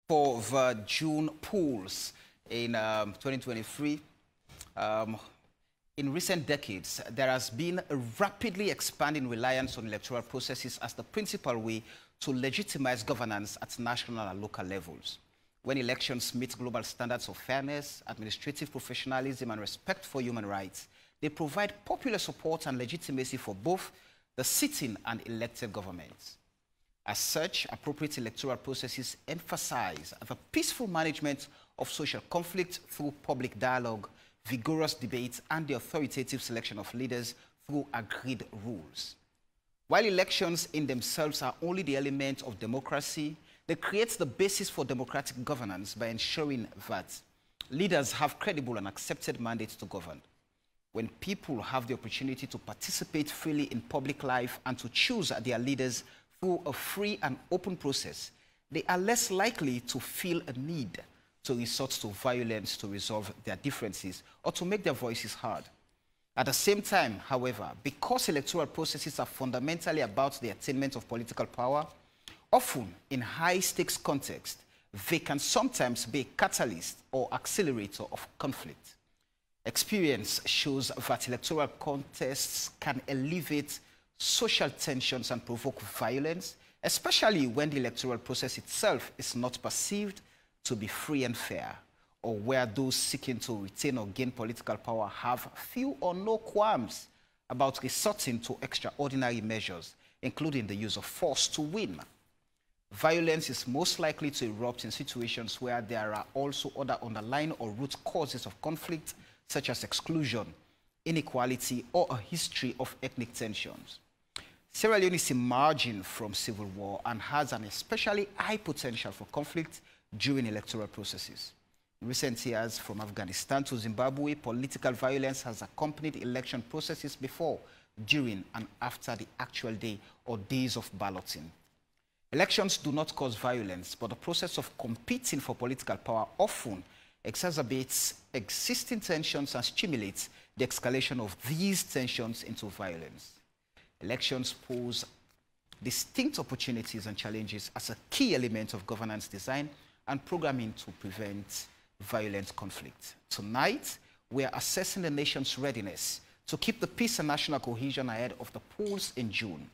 for the June polls in 2023. In recent decades, there has been a rapidly expanding reliance on electoral processes as the principal way to legitimize governance at national and local levels. When elections meet global standards of fairness, administrative professionalism, and respect for human rights, they provide popular support and legitimacy for both the sitting and elected governments. As such, appropriate electoral processes emphasize the peaceful management of social conflict through public dialogue, vigorous debate, and the authoritative selection of leaders through agreed rules. While elections in themselves are only the element of democracy, they create the basis for democratic governance by ensuring that leaders have credible and accepted mandates to govern. When people have the opportunity to participate freely in public life and to choose their leaders through a free and open process, they are less likely to feel a need to resort to violence to resolve their differences or to make their voices heard. At the same time, however, because electoral processes are fundamentally about the attainment of political power, often in high-stakes context, they can sometimes be a catalyst or accelerator of conflict. Experience shows that electoral contests can elevate social tensions and provoke violence, especially when the electoral process itself is not perceived to be free and fair, or where those seeking to retain or gain political power have few or no qualms about resorting to extraordinary measures, including the use of force to win. Violence is most likely to erupt in situations where there are also other underlying or root causes of conflict, such as exclusion, inequality, or a history of ethnic tensions. Sierra Leone is emerging from civil war and has an especially high potential for conflict during electoral processes. In recent years, from Afghanistan to Zimbabwe, political violence has accompanied election processes before, during, and after the actual day or days of balloting. Elections do not cause violence, but the process of competing for political power often exacerbates existing tensions and stimulates the escalation of these tensions into violence. Elections pose distinct opportunities and challenges as a key element of governance design and programming to prevent violent conflict. Tonight, we are assessing the nation's readiness to keep the peace and national cohesion ahead of the polls in June.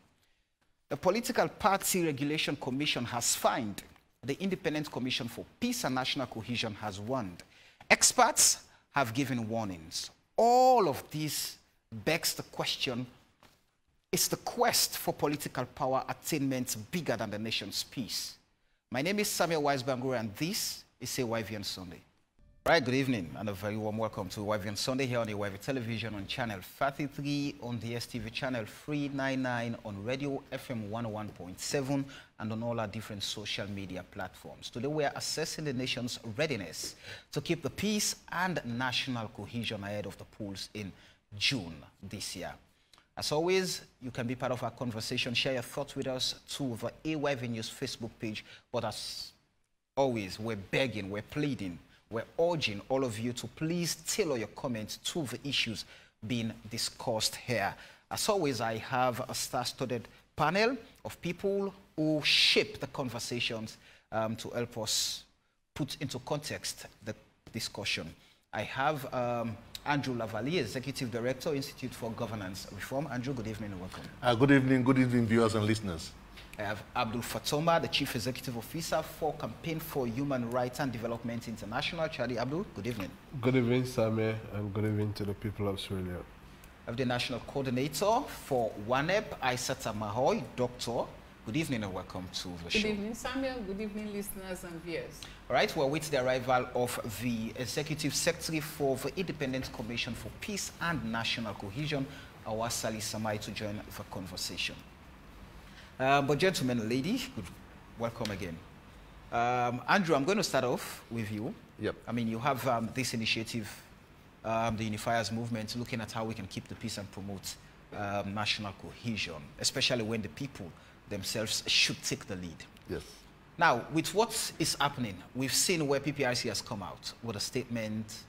The Political Party Regulation Commission has fined. The Independent Commission for Peace and National Cohesion has warned. Experts have given warnings. All of this begs the question, is the quest for political power attainment bigger than the nation's peace? My name is Samuel Weisbangura, and this is YVN Sunday. Right, good evening and a very warm welcome to YVN Sunday here on the YV Television on channel 33, on the STV channel 399, on radio FM 101.7, and on all our different social media platforms. Today we are assessing the nation's readiness to keep the peace and national cohesion ahead of the polls in June this year. As always, you can be part of our conversation. Share your thoughts with us to the AYV News Facebook page. But as always, we're begging, we're pleading, we're urging all of you to please tailor your comments to the issues being discussed here. As always, I have a star-studded panel of people who shape the conversations to help us put into context the discussion. I have Andrew Lavalier, Executive Director, Institute for Governance Reform. Andrew, good evening and welcome. Good evening, viewers and listeners. I have Abdul Fatoma, the Chief Executive Officer for Campaign for Human Rights and Development International. Charlie Abdul, good evening. Good evening, Sameh, and good evening to the people of Australia. I have the National Coordinator for WANEP, Aissata Mahoy. Doctor, good evening and welcome to the show. Good evening, Samuel. Good evening, listeners and viewers. All right, we're with the arrival of the Executive Secretary for the Independent Commission for Peace and National Cohesion, Awasali Samai, to join the conversation. But gentlemen and ladies, welcome again. Andrew, I'm going to start off with you. Yep. I mean, you have this initiative, the Unifiers Movement, looking at how we can keep the peace and promote national cohesion, especially when the people themselves should take the lead. Yes. Now, with what is happening, we've seen where PPRC has come out with a statement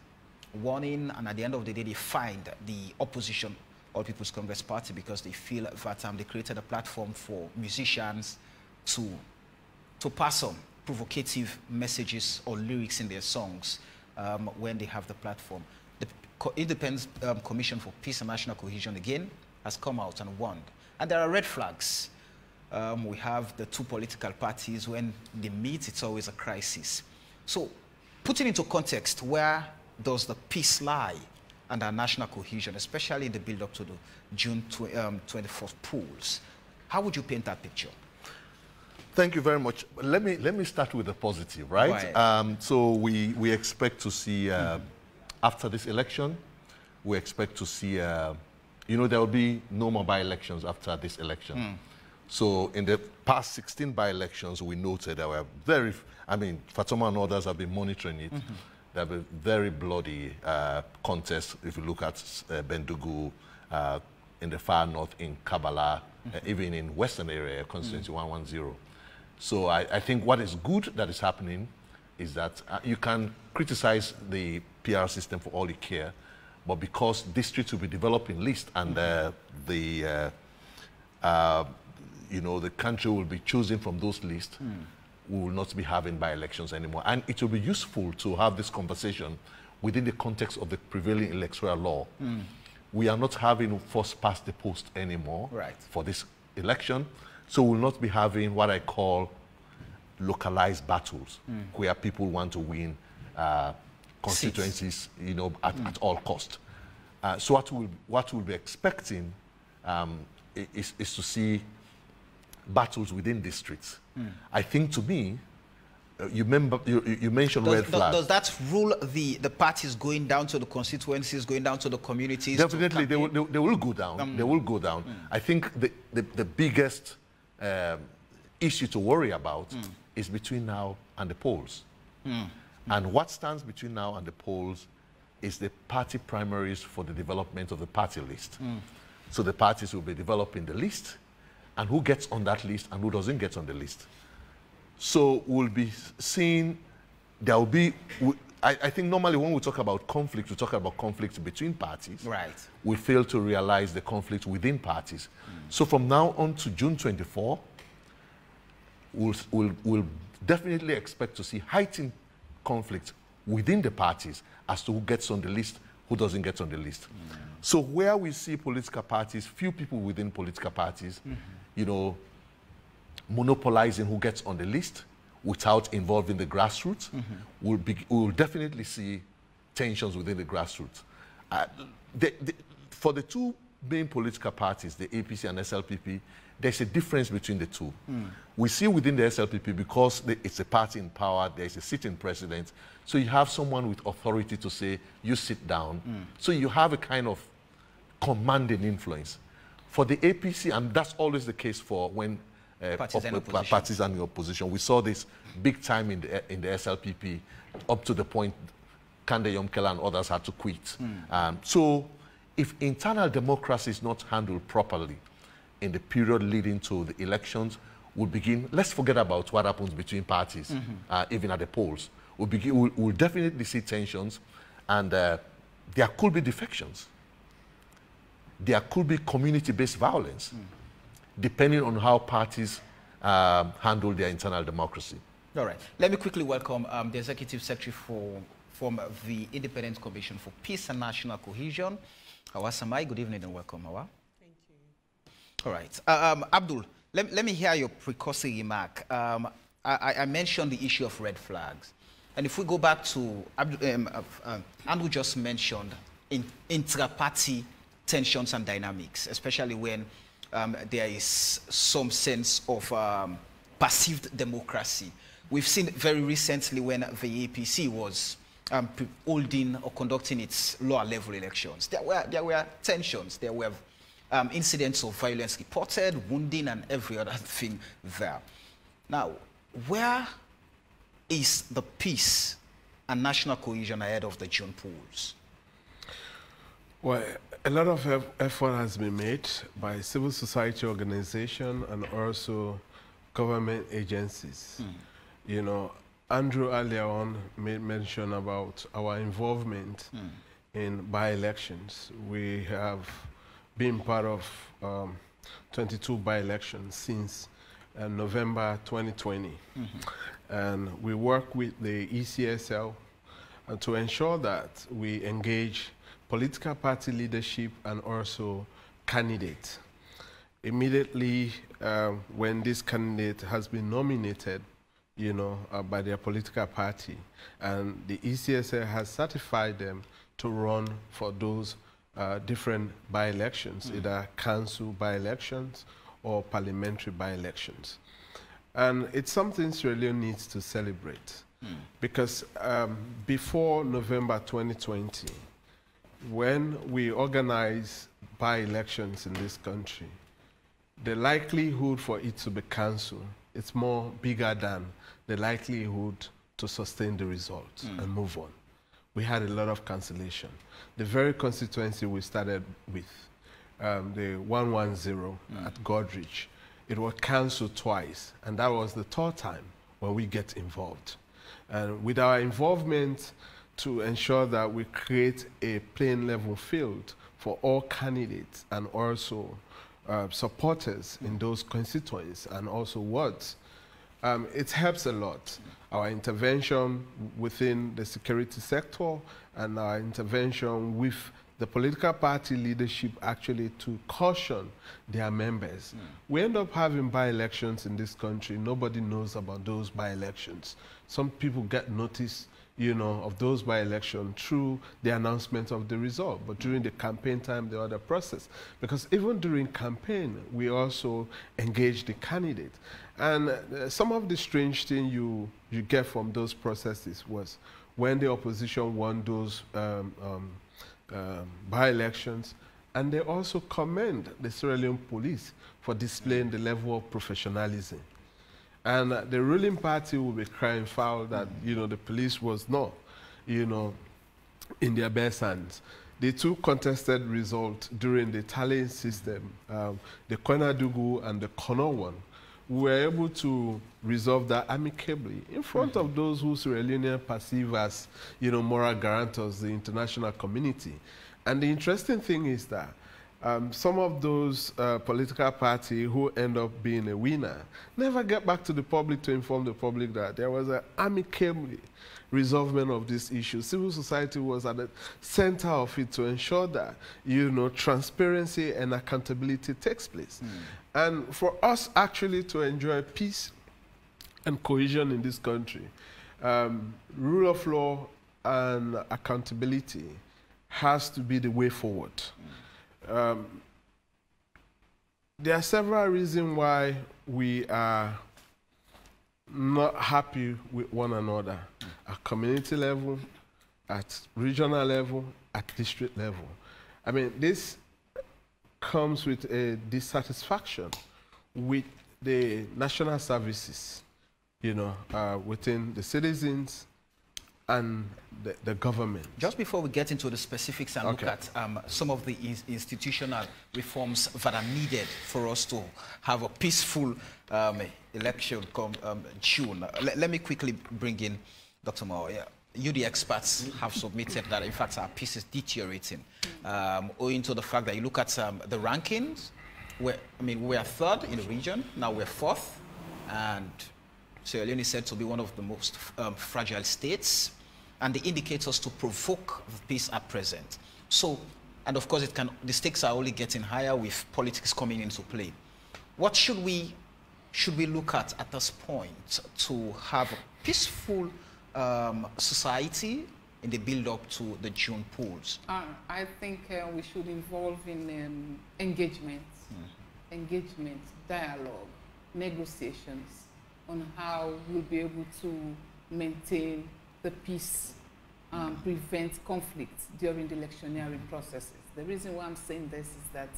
warning, and at the end of the day, they fined the opposition, All People's Congress Party, because they feel that they created a platform for musicians to pass on provocative messages or lyrics in their songs when they have the platform. The Independent Commission for Peace and National Cohesion, again, has come out and warned. And there are red flags. We have the two political parties. When they meet, it's always a crisis. So, putting into context, where does the peace lie and our national cohesion, especially in the build-up to the June 24th polls? How would you paint that picture? Thank you very much. Let me start with the positive, right? So we expect to see, after this election, we expect to see, you know, there will be no more by-elections after this election. So in the past 16 by-elections, we noted there were Fatoma and others have been monitoring it. There have been very bloody contests, if you look at Bendugu, in the far north, in Kabbalah, even in western area, constituency 110. So I think what is good that is happening is that you can criticize the PR system for all you care, but because districts will be developing lists and you know, the country will be choosing from those lists, we will not be having by-elections anymore. And it will be useful to have this conversation within the context of the prevailing electoral law. We are not having first past the post anymore for this election. So we'll not be having what I call localized battles, where people want to win constituencies, you know, at all cost. So what we'll be expecting is to see battles within districts. I think, to me, you mentioned red flags. Does that rule the parties going down to the constituencies, going down to the communities? Definitely, they will go down. They will go down. I think the biggest issue to worry about is between now and the polls. And what stands between now and the polls is the party primaries for the development of the party list. So the parties will be developing the list, and who gets on that list and who doesn't get on the list. So we'll be seeing, there will be, I think normally when we talk about conflict, we talk about conflict between parties. We fail to realize the conflict within parties. So from now on to June 24, we'll definitely expect to see heightened conflict within the parties as to who gets on the list, who doesn't get on the list. So where we see political parties, few people within political parties, you know, monopolizing who gets on the list without involving the grassroots, we'll definitely see tensions within the grassroots. For the two main political parties, the APC and SLPP, there's a difference between the two. We see within the SLPP, because it's a party in power, there's a sitting president, so you have someone with authority to say, you sit down. So you have a kind of commanding influence. For the APC, and that's always the case for when parties are in opposition. We saw this big time in the SLPP, up to the point Kande Yomkela and others had to quit. So if internal democracy is not handled properly in the period leading to the elections, we'll begin, let's forget about what happens between parties, even at the polls. We'll definitely see tensions, and there could be defections. There could be community-based violence, depending on how parties handle their internal democracy. All right. Let me quickly welcome the Executive Secretary from the Independent Commission for Peace and National Cohesion, Hawa Samai. Good evening and welcome, Hawa. Thank you. All right. Abdul, let me hear your precursory remark. I mentioned the issue of red flags. And if we go back to, Andrew just mentioned intra-party tensions and dynamics, especially when there is some sense of perceived democracy. We've seen very recently when the APC was holding or conducting its lower level elections. There were tensions, there were incidents of violence reported, wounding and every other thing there. Now, where is the peace and national cohesion ahead of the June polls? Well, a lot of effort has been made by civil society organizations and also government agencies. You know, Andrew earlier on made mention about our involvement in by-elections. We have been part of 22 by-elections since November 2020. And we work with the ECSL to ensure that we engage political party leadership and also candidates. Immediately when this candidate has been nominated, by their political party, and the ECSL has certified them to run for those different by-elections, either council by-elections or parliamentary by-elections. And it's something Sierra Leone needs to celebrate, because before November 2020, when we organize by-elections in this country, the likelihood for it to be cancelled, it's more bigger than the likelihood to sustain the result and move on. We had a lot of cancellation. The very constituency we started with, the 110 at Godrich, it was cancelled twice, and that was the third time when we get involved. And with our involvement to ensure that we create a plain level field for all candidates and also supporters in those constituencies and also wards, it helps a lot. Our intervention within the security sector and our intervention with the political party leadership actually to caution their members. We end up having by-elections in this country. Nobody knows about those by-elections. Some people get notice, of those by-elections through the announcement of the result. But during the campaign time, the other process. Because even during campaign, we also engage the candidate. And some of the strange thing you get from those processes was when the opposition won those by-elections, and they also commend the Sierra Leone police for displaying the level of professionalism. And the ruling party will be crying foul that, the police was not, in their best hands. The two contested results during the tallying system, the Konadugu and the Kono one, we were able to resolve that amicably in front of those who Sierra Leoneans perceive as, moral guarantors, the international community. And the interesting thing is that some of those political parties who end up being a winner never get back to the public to inform the public that there was an amicable resolvement of this issue. Civil society was at the center of it to ensure that, transparency and accountability takes place. And for us actually to enjoy peace and cohesion in this country, rule of law and accountability has to be the way forward. There are several reasons why we are not happy with one another at community level, at regional level, at district level. I mean, this comes with a dissatisfaction with the national services, within the citizens and the government. Just before we get into the specifics and look at some of the institutional reforms that are needed for us to have a peaceful election come June, let me quickly bring in Dr. Mao. You, the experts, have submitted that, in fact, our peace is deteriorating, owing to the fact that you look at the rankings. We are third in the region, now we're fourth, and Sierra Leone is said to be one of the most fragile states, and the indicators to provoke peace are present. So, and of course, the stakes are only getting higher with politics coming into play. What should we look at this point to have a peaceful society in the build-up to the June polls? I think we should involve in engagement, dialogue, negotiations on how we'll be able to maintain the peace, prevent conflicts during the electioneering processes. The reason why I'm saying this is that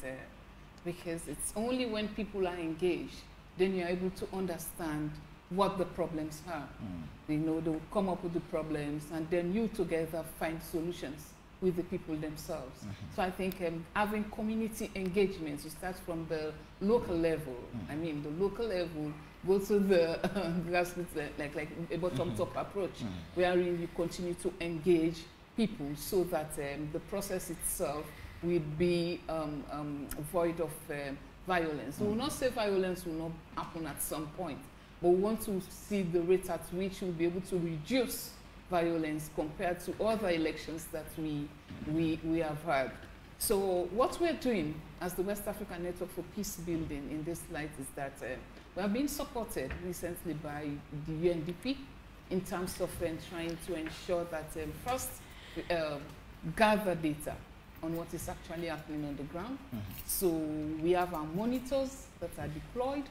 because it's only when people are engaged, then you're able to understand what the problems are. They'll come up with the problems, and then you together find solutions with the people themselves. So I think having community engagements, you start from the local level. The local level, go to the grassroots, like a bottom-top approach, wherein you continue to engage people so that the process itself will be void of violence. We will not say violence will not happen at some point, but we want to see the rate at which we'll be able to reduce violence compared to other elections that we have had. So what we're doing as the West African Network for Peace Building in this light is that we have been supported recently by the UNDP in terms of trying to ensure that first gather data on what is actually happening on the ground. So we have our monitors that are deployed,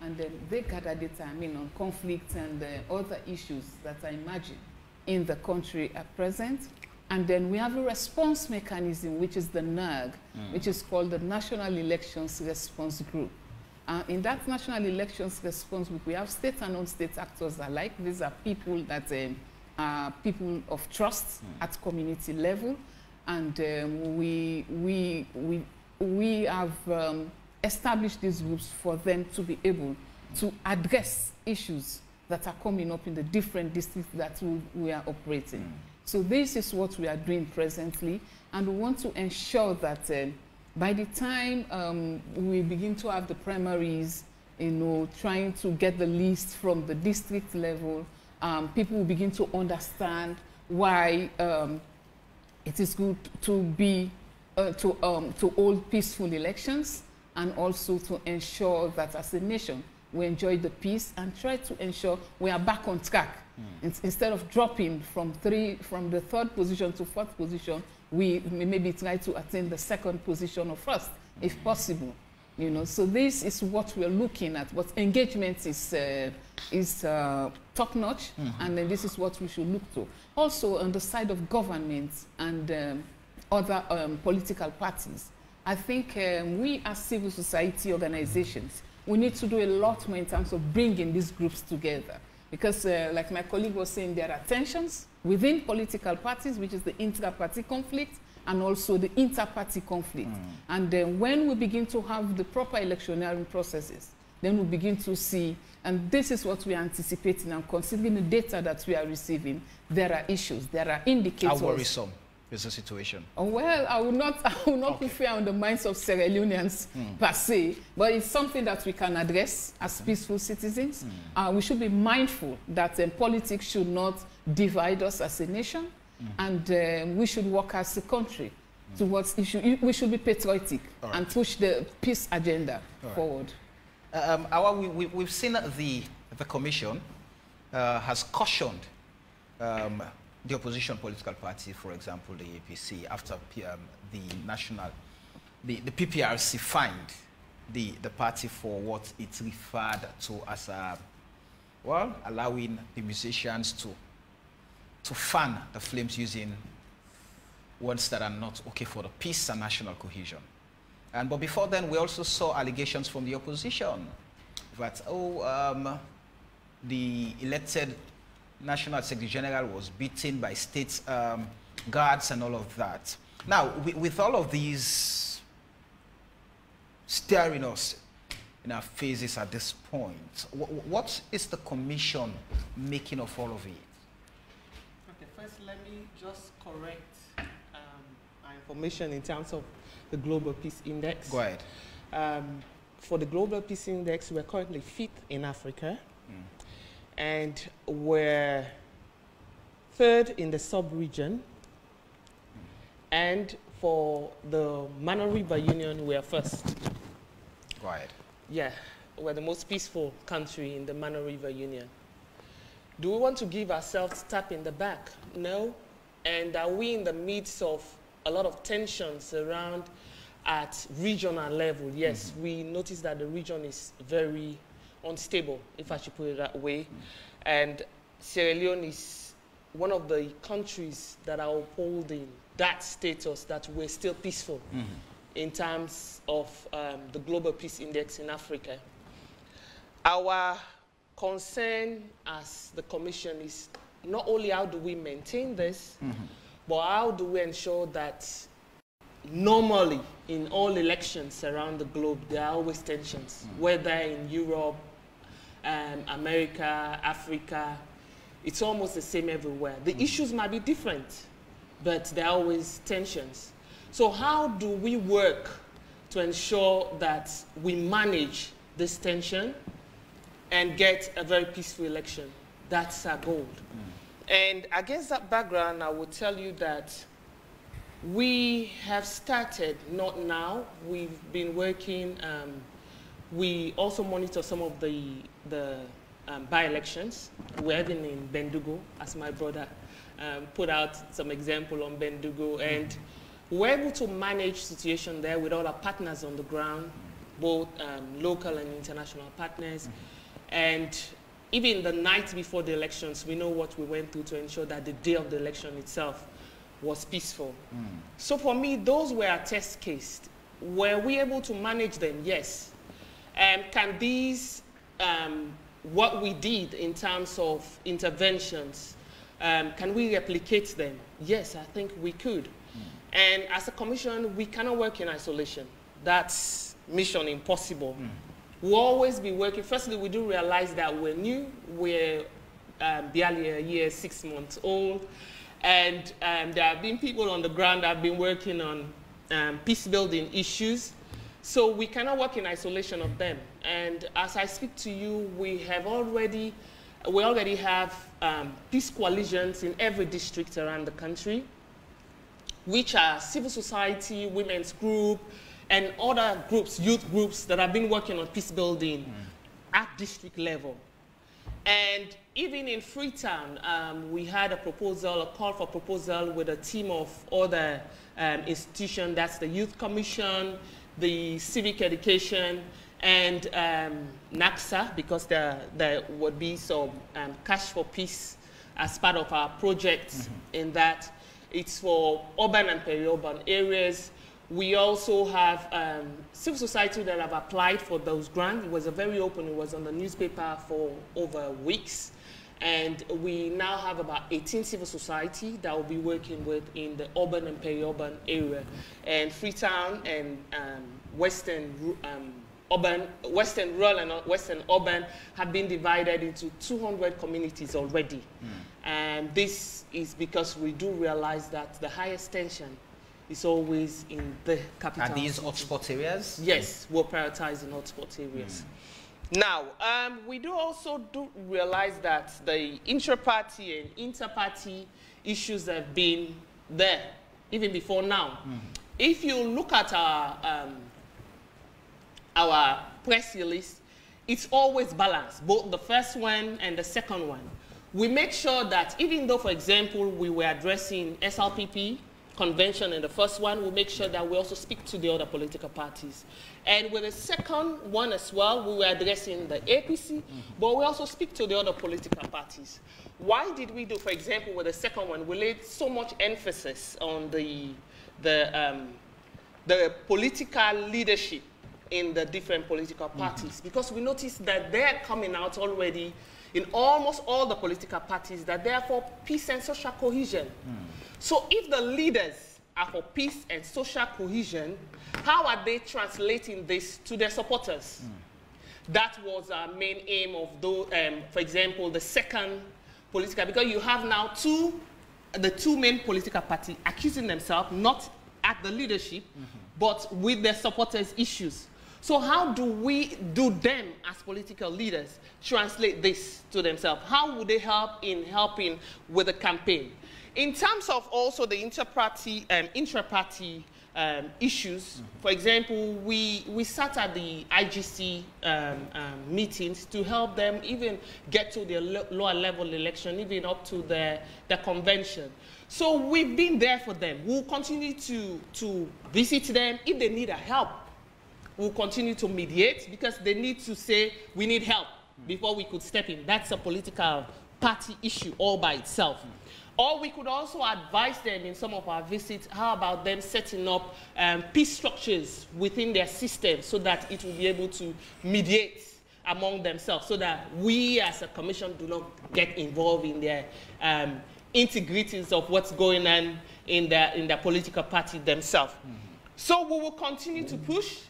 and then they gather data, on conflict and other issues that are emerging in the country at present. And then we have a response mechanism, which is the NAG, which is called the National Elections Response Group. In that National Elections Response Group, we have state and non-state actors alike. These are people that are people of trust at community level. And we have established these groups for them to be able to address issues that are coming up in the different districts that we are operating. So this is what we are doing presently, and we want to ensure that by the time we begin to have the primaries, trying to get the list from the district level, people will begin to understand why it is good to be to hold peaceful elections, and also to ensure that as a nation we enjoy the peace and try to ensure we are back on track. Instead of dropping from the third position to fourth position, we maybe try to attain the second position or first, if possible. So this is what we're looking at. But engagement is top-notch, and then this is what we should look to. Also, on the side of government and other political parties, I think we as civil society organizations, we need to do a lot more in terms of bringing these groups together. Because, like my colleague was saying, there are tensions within political parties, which is the intra-party conflict, and also the inter-party conflict. And when we begin to have the proper electioneering processes, then we begin to see, and this is what we are anticipating, and considering the data that we are receiving, there are issues, there are indicators. How worrisome is the situation? Oh, well, I will not put fear on the minds of Sierra Leoneans per se, but it's something that we can address as peaceful citizens. We should be mindful that politics should not divide us as a nation, and we should work as a country towards issue. We should be patriotic and push the peace agenda forward. We've seen the Commission has cautioned the opposition political party, for example, the APC, after the PPRC fined the party for what it referred to as allowing the musicians to fan the flames using words that are not okay for the peace and national cohesion. But before then, we also saw allegations from the opposition that the elected National Secretary General was beaten by state guards and all of that. Now, with all of these staring us in our faces at this point, what is the Commission making of all of it? Okay, first let me just correct our information in terms of the Global Peace Index. Go ahead. For the Global Peace Index, we're currently 5th in Africa. And we're 3rd in the sub-region. And for the Mano River Union, we're 1st. Go ahead. Yeah, we're the most peaceful country in the Mano River Union. Do we want to give ourselves a tap in the back? No. And are we in the midst of a lot of tensions around at regional level? Yes, we notice that the region is very unstable, if I should put it that way. And Sierra Leone is one of the countries that are upholding that status that we're still peaceful in terms of the Global Peace Index in Africa. Our concern as the Commission is not only how do we maintain this, but how do we ensure that normally in all elections around the globe, there are always tensions, whether in Europe, America, Africa, it's almost the same everywhere. The issues might be different, but there are always tensions. So how do we work to ensure that we manage this tension and get a very peaceful election. That's our goal. And against that background, I will tell you that we have started, not now, we've been working, we also monitor some of the by-elections. We're even in Bendugo, as my brother put out some example on Bendugo, and we're able to manage situation there with all our partners on the ground, both local and international partners. And even the night before the elections, we know what we went through to ensure that the day of the election itself was peaceful. So for me, those were a test case. Were we able to manage them? Yes. Can these, what we did in terms of interventions, can we replicate them? Yes, I think we could. And as a commission, we cannot work in isolation. That's mission impossible. We'll always be working. Firstly, we do realize that we're new. We're barely a year, 6 months old. And there have been people on the ground that have been working on peace-building issues. So we cannot work in isolation of them. And as I speak to you, we already have peace coalitions in every district around the country, which are civil society, women's group, and other groups, youth groups that have been working on peace building at district level. And even in Freetown, we had a proposal, a call for proposal with a team of other institutions. That's the Youth Commission, the Civic Education, and NACSA, because there would be some cash for peace as part of our project in that. It's for urban and peri-urban areas. We also have civil society that have applied for those grants. It was very open. It was on the newspaper for over weeks. And we now have about 18 civil society that will be working with in the urban and peri-urban area. And Freetown and Western Rural and Western Urban have been divided into 200 communities already. And this is because we do realize that the highest tension is always in the capital. Are these hotspot areas? Yes, we're prioritizing hotspot areas. Now, we do also realize that the intra-party and inter-party issues have been there even before now. If you look at our press release, it's always balanced, both the first one and the second one. We make sure that even though, for example, we were addressing SLPP convention in the first one, we make sure that we also speak to the other political parties. And with the second one as well, we were addressing the APC, but we also speak to the other political parties. Why did we do, for example, with the second one, we laid so much emphasis on the political leadership in the different political parties? Because we noticed that they're coming out already in almost all the political parties that they are for peace and social cohesion. So if the leaders are for peace and social cohesion, how are they translating this to their supporters? That was our main aim of, for example, the second political, because you have now the two main political parties accusing themselves, not at the leadership, but with their supporters' issues. So how do them as political leaders translate this to themselves? How would they help in helping with the campaign? In terms of also the intra-party issues, for example, we sat at the IGC meetings to help them even get to the lower level election, even up to the convention. So we've been there for them. We'll continue to visit them. If they need help, we'll continue to mediate, because they need to say, we need help before we could step in. That's a political party issue all by itself. Or we could also advise them in some of our visits, how about them setting up peace structures within their system so that it will be able to mediate among themselves, so that we as a commission do not get involved in their integrities of what's going on in the political party themselves. So we will continue to push.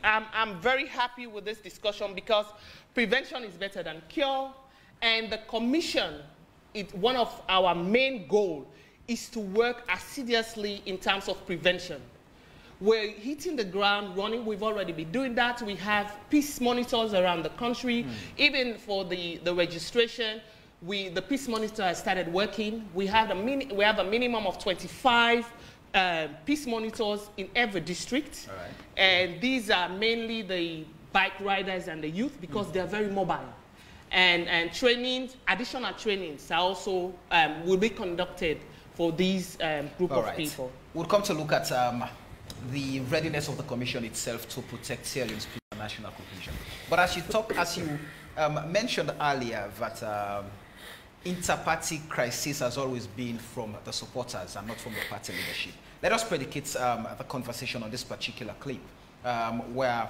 I'm very happy with this discussion, because prevention is better than cure, and the commission, one of our main goals is to work assiduously in terms of prevention. we're hitting the ground running. We've already been doing that. We have peace monitors around the country. Even for the registration, the peace monitor has started working. We have a minimum of 25 peace monitors in every district. All right. And these are mainly the bike riders and the youth because they're very mobile. And trainings, additional trainings are also will be conducted for these group of people. We'll come to look at the readiness of the commission itself to protect Sierra Leone's peace and national cohesion. But as you mentioned earlier, that inter-party crisis has always been from the supporters and not from the party leadership. Let us predicate the conversation on this particular clip, where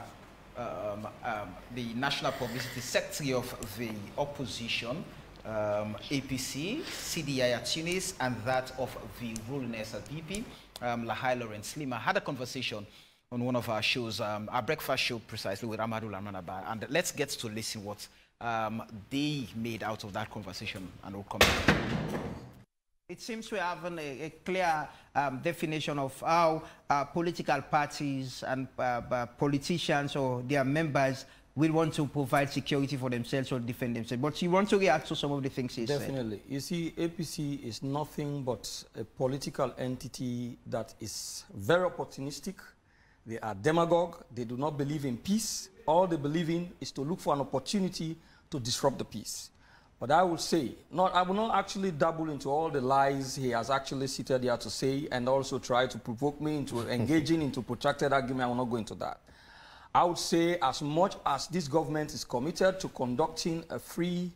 the National Publicity Secretary of the Opposition, APC, CDI at Tunis, and that of the ruling SLPP, Lahai Lawrence Lima, had a conversation on one of our shows, our breakfast show precisely, with Amadou Lamanaba. And let's get to listen what they made out of that conversation, and we'll come back. It seems we have a clear definition of how political parties and politicians or their members will want to provide security for themselves or defend themselves. But you want to react to some of the things he said? Definitely. You see, APC is nothing but a political entity that is very opportunistic. They are demagogue. They do not believe in peace. All they believe in is to look for an opportunity to disrupt the peace. But I will say, I will not actually dabble into all the lies he has actually seated here to say and also try to provoke me into engaging into protracted argument. I will not go into that. I would say as much as this government is committed to conducting a free,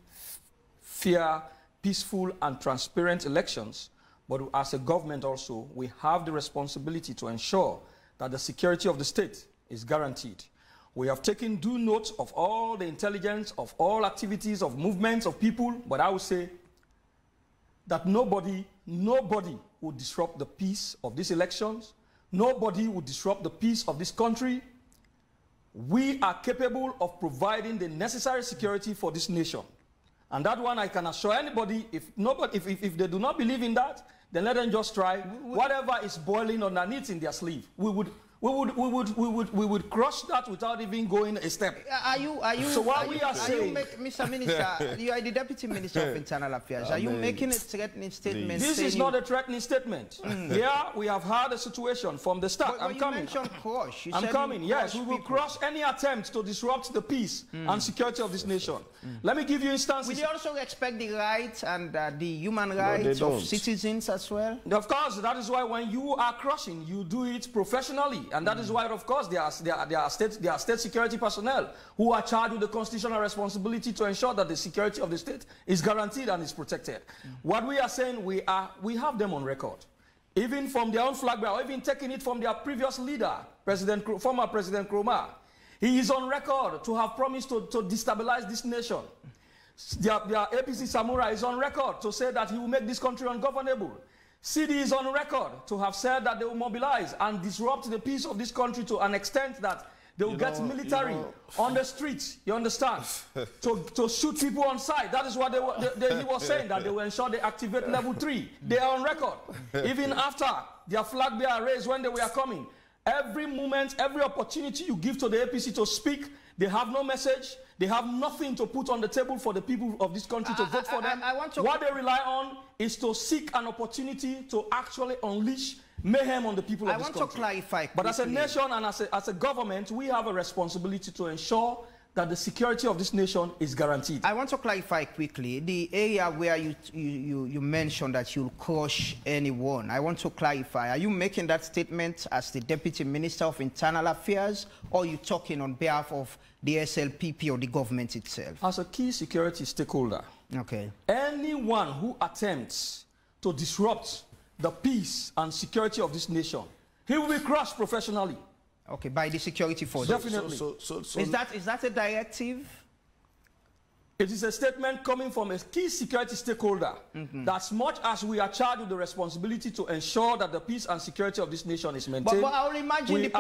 fair, peaceful and transparent elections, but as a government also, we have the responsibility to ensure that the security of the state is guaranteed. We have taken due note of all the intelligence, of all activities, of movements of people, but I would say that nobody will disrupt the peace of these elections. Nobody will disrupt the peace of this country. We are capable of providing the necessary security for this nation. And that one I can assure anybody, if they do not believe in that, then let them just try whatever is boiling underneath in their sleeve. We would crush that without even going a step. So what we are saying, Mr. Minister, you are the Deputy Minister of Internal Affairs. Are you making a threatening statement? This is not a threatening statement. Here we have had a situation from the start. I'm coming. I'm coming. Yes, we will crush any attempt to disrupt the peace and security of this nation. Let me give you instances. Will you also respect the rights and the human rights of citizens as well? Of course, that is why when you are crushing, you do it professionally. And that is why, of course, there are state security personnel who are charged with the constitutional responsibility to ensure that the security of the state is guaranteed and is protected. What we are saying, we have them on record. Even from their own flag bearer, or even taking it from their previous leader, former President Nkrumah. He is on record to have promised to destabilize this nation. Their APC Samurai is on record to say that he will make this country ungovernable. CD is on record to have said that they will mobilize and disrupt the peace of this country to an extent that they will get military on the streets, you understand, to shoot people on sight. That is what he was saying, that they will ensure they activate level 3. They are on record. Even after their flag bearer raised when they were coming, every moment, every opportunity you give to the APC to speak, they have no message. They have nothing to put on the table for the people of this country to vote for them. What they rely on is to seek an opportunity to actually unleash mayhem on the people of this country. I want to clarify quickly. But as a nation and as a government, we have a responsibility to ensure that the security of this nation is guaranteed. I want to clarify quickly. The area where you mentioned that you'll crush anyone, I want to clarify. Are you making that statement as the Deputy Minister of Internal Affairs, or are you talking on behalf of the SLPP or the government itself? As a key security stakeholder, okay. Anyone who attempts to disrupt the peace and security of this nation, he will be crushed professionally. Okay, by the security force. Definitely. Is that a directive? It is a statement coming from a key security stakeholder that as much as we are charged with the responsibility to ensure that the peace and security of this nation is maintained. But I will imagine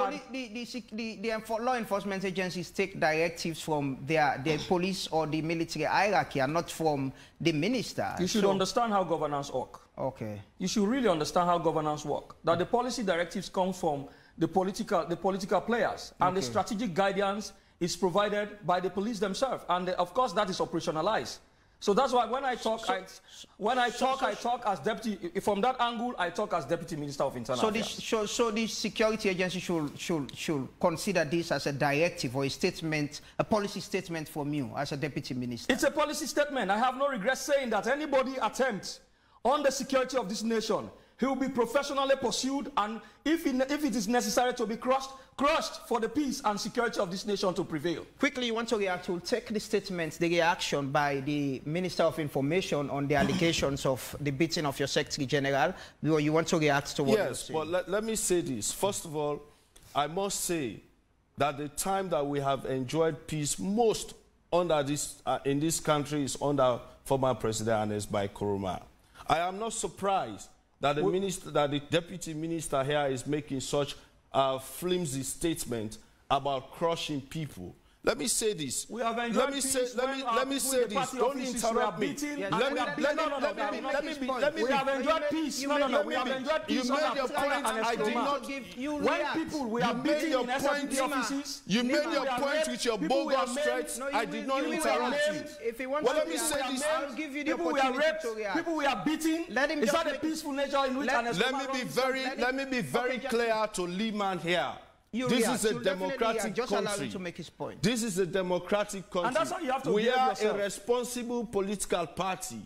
the law enforcement agencies take directives from their police or the military hierarchy and not from the minister. You should understand how governance works. Okay. You should really understand how governance works. That the policy directives come from the political players. And the strategic guidance is provided by the police themselves. And of course, that is operationalized. So that's why when I talk, I talk as deputy. From that angle, I talk as deputy minister of internal affairs. So the security agency should consider this as a directive or a statement, a policy statement from you as a deputy minister. It's a policy statement. I have no regret saying that anybody attempts on the security of this nation, he will be professionally pursued, and if it is necessary to be crushed for the peace and security of this nation to prevail. Quickly, you want to react? We'll take the statement, the reaction by the Minister of Information on the allegations of the beating of your Secretary General. You want to react to what? Yes, but let me say this. First of all, I must say that the time that we have enjoyed peace most under this, in this country is under former President Ernest Bai Koroma. I am not surprised that the deputy minister here is making such a flimsy statement about crushing people. Let me say this. Let me say this. Don't interrupt me. We have enjoyed peace. No. We have enjoyed peace. You made your point. I did not give you. When people we are beating in SLP offices, you made your point with your bogus threats. I did not interrupt you. If you want well, to let me say this. I'll give you the people we are raped, people we are beating. Is that a peaceful nature in which let me be very clear to Leman here. This is a democratic country. To make his point. This is a democratic country. And that's how you have to we are yourself. A responsible political party.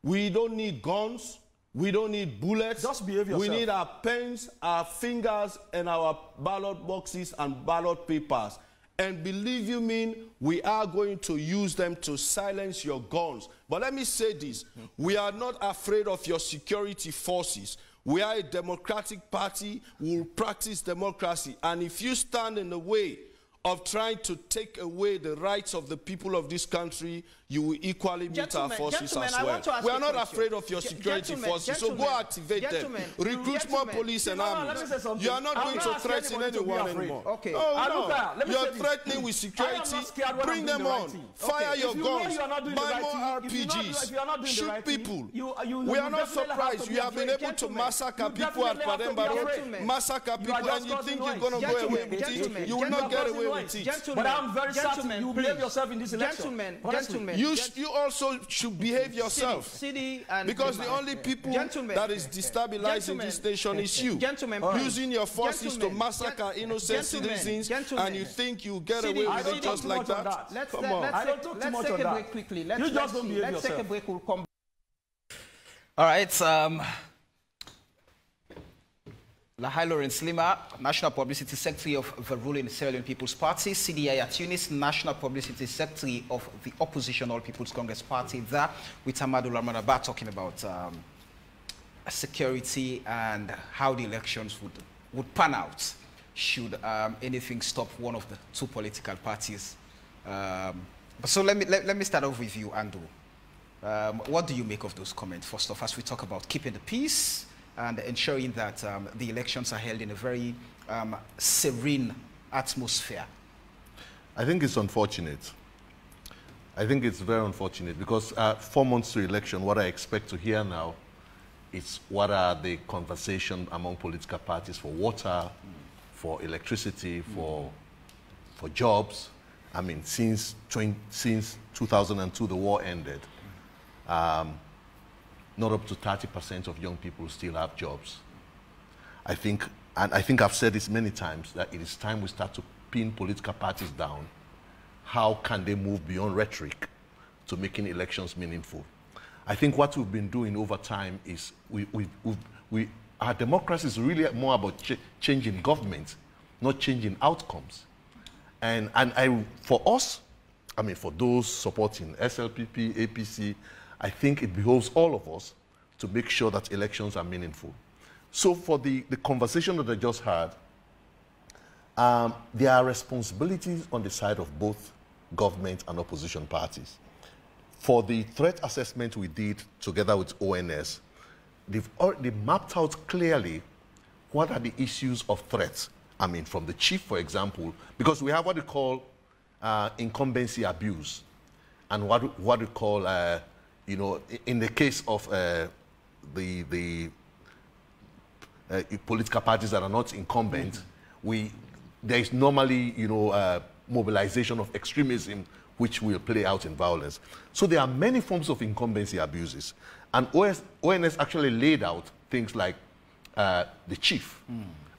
We don't need guns. We don't need bullets. Just behave yourself. We need our pens, our fingers, and our ballot boxes and ballot papers. And believe you me, we are going to use them to silence your guns. But let me say this. We are not afraid of your security forces. We are a democratic party. We will practice democracy. And if you stand in the way of trying to take away the rights of the people of this country, you will equally meet our forces as well. We are not afraid of your security forces, so go activate them. Recruit more police and army. You are not going to threaten anyone anymore. Okay. Oh, no. You are threatening with security. Bring them on. Fire your guns. Buy more RPGs. Shoot people. We are not surprised. You have been able to massacre people at Pademba Road, massacre people, and you think you're going to go away with it. You will not get away with it. But I'm very certain you behave yourself in this election. Gentlemen. You also should behave yourself. Because the only people that is destabilizing this nation is you. Using your forces to massacre innocent citizens, and you think you get away with it just like that? Come on. I don't talk too much on that. Quickly. You just don't behave yourself. Let's take a break. We'll come back. All right. Lahai Lawrence Lima, National Publicity Secretary of the ruling Sierra Leone People's Party, CDI Tunis, National Publicity Secretary of the Opposition All People's Congress Party, there with Amadou Lamanaba talking about security and how the elections would pan out should anything stop one of the two political parties. So let me start off with you, Andrew. What do you make of those comments, first off, as we talk about keeping the peace and ensuring that the elections are held in a very serene atmosphere? I think it's unfortunate. I think it's very unfortunate because 4 months to election, what I expect to hear now is what are the conversations among political parties for water, for electricity, for jobs. I mean, since 2002, the war ended. Not up to 30% of young people still have jobs. I think I've said this many times, that it is time we start to pin political parties down. How can they move beyond rhetoric to making elections meaningful? I think what we've been doing over time is our democracy is really more about changing government, not changing outcomes. And for us, I mean, for those supporting SLPP, APC, I think it behoves all of us to make sure that elections are meaningful. So for the conversation that I just had, there are responsibilities on the side of both government and opposition parties. For the threat assessment we did together with ONS, they mapped out clearly what are the issues of threats. I mean, from the chief, for example, because we have what we call incumbency abuse, and what we call you know, in the case of the political parties that are not incumbent, there is normally, mobilization of extremism which will play out in violence. So there are many forms of incumbency abuses. And ONS actually laid out things like the chief,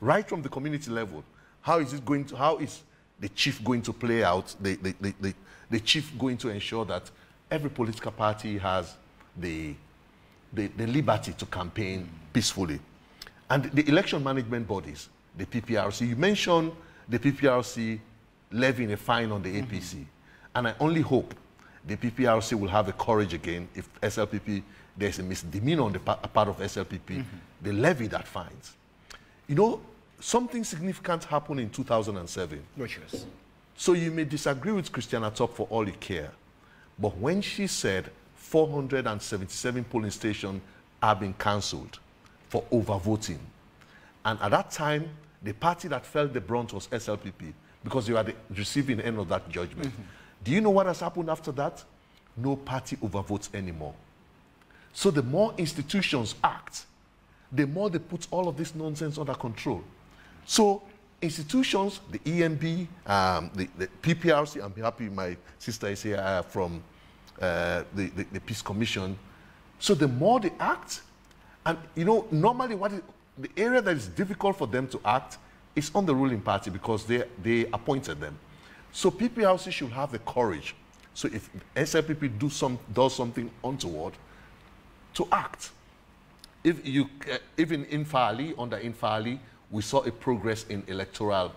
right from the community level. How is the chief going to play out, the chief going to ensure that every political party has the liberty to campaign peacefully? And the election management bodies, the PPRC, you mentioned the PPRC levying a fine on the APC. And I only hope the PPRC will have the courage again, if SLPP, there's a misdemeanor on the part of SLPP, they levy that fines. You know, something significant happened in 2007. Which was? So you may disagree with Christiana Top for all you care, but when she said 477 polling stations have been cancelled for overvoting, and at that time, the party that felt the brunt was SLPP, because you are the receiving end of that judgment. Do you know what has happened after that? No party overvotes anymore. So the more institutions act, the more they put all of this nonsense under control. So institutions, the ENB, the PPRC, I'm happy my sister is here from the Peace Commission. So the more they act, and normally the area that is difficult for them to act is on the ruling party because they appointed them. So PPRC should have the courage. So if SLPP does something untoward, to act. Even under Infali, we saw a progress in electoral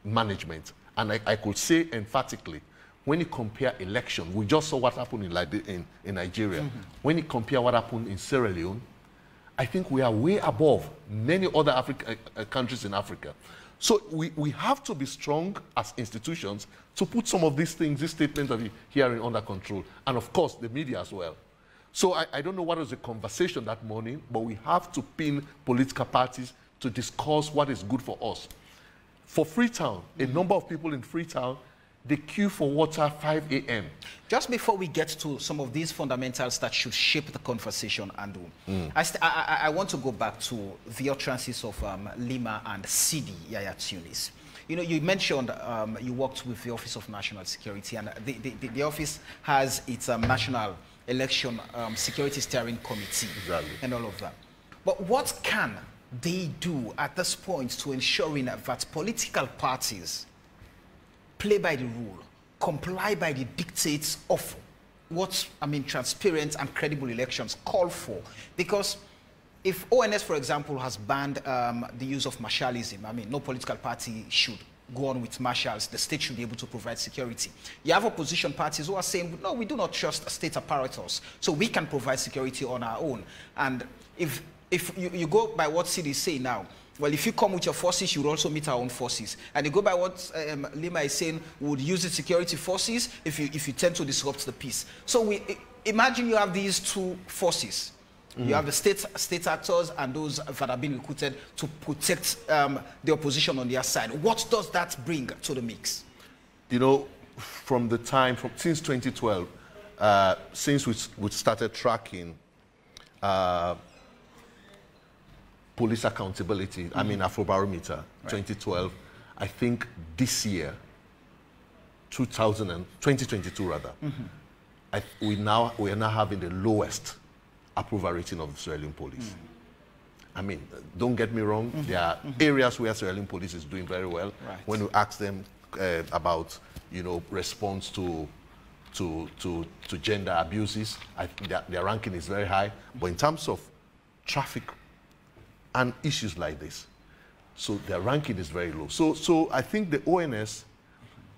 management. And I could say emphatically, when you compare elections, we just saw what happened in Nigeria. When you compare what happened in Sierra Leone, I think we are way above many other countries in Africa. So we have to be strong as institutions to put some of these things, these statements that we're hearing under control. And of course, the media as well. So I don't know what was the conversation that morning, but we have to pin political parties to discuss what is good for us. For Freetown, a number of people in Freetown, they queue for water 5 a.m. Just before we get to some of these fundamentals that should shape the conversation, Andrew, I want to go back to the utterances of Lima and Sidi Yaya Tunis. You mentioned you worked with the Office of National Security, and the office has its National Election Security Steering Committee and all of that. But what can they do at this point to ensuring that political parties play by the rule, comply by the dictates of what, transparent and credible elections call for? Because if ONS, for example, has banned the use of martialism, no political party should go on with marshals, the state should be able to provide security. You have opposition parties who are saying, no, we do not trust state apparatus, so we can provide security on our own. And if you go by what Sidi is saying now, well, if you come with your forces, you will also meet our own forces. And you go by what Lima is saying, we would use the security forces if you tend to disrupt the peace. So imagine you have these two forces. You have the state actors and those that have been recruited to protect the opposition on their side. What does that bring to the mix? Since 2012, since we started tracking police accountability, Afrobarometer, 2012, I think this year, 2022 rather, we are now having the lowest approval rating of the Sierra Leone police. Don't get me wrong, there are areas where Sierra Leone police is doing very well. Right. When we ask them about, response to gender abuses, their ranking is very high. But in terms of traffic and issues like this, so their ranking is very low. So I think the ONS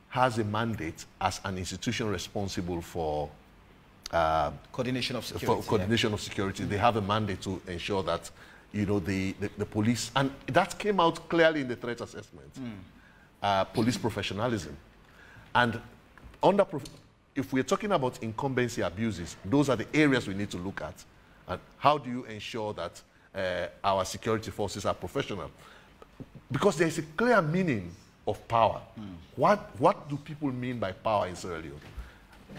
has a mandate as an institution responsible for coordination of security. For coordination of security. They have a mandate to ensure that, the police, and that came out clearly in the threat assessment, police professionalism. And if we're talking about incumbency abuses, those are the areas we need to look at. And how do you ensure that our security forces are professional? Because there's a clear meaning of power. What do people mean by power in Sierra Leone?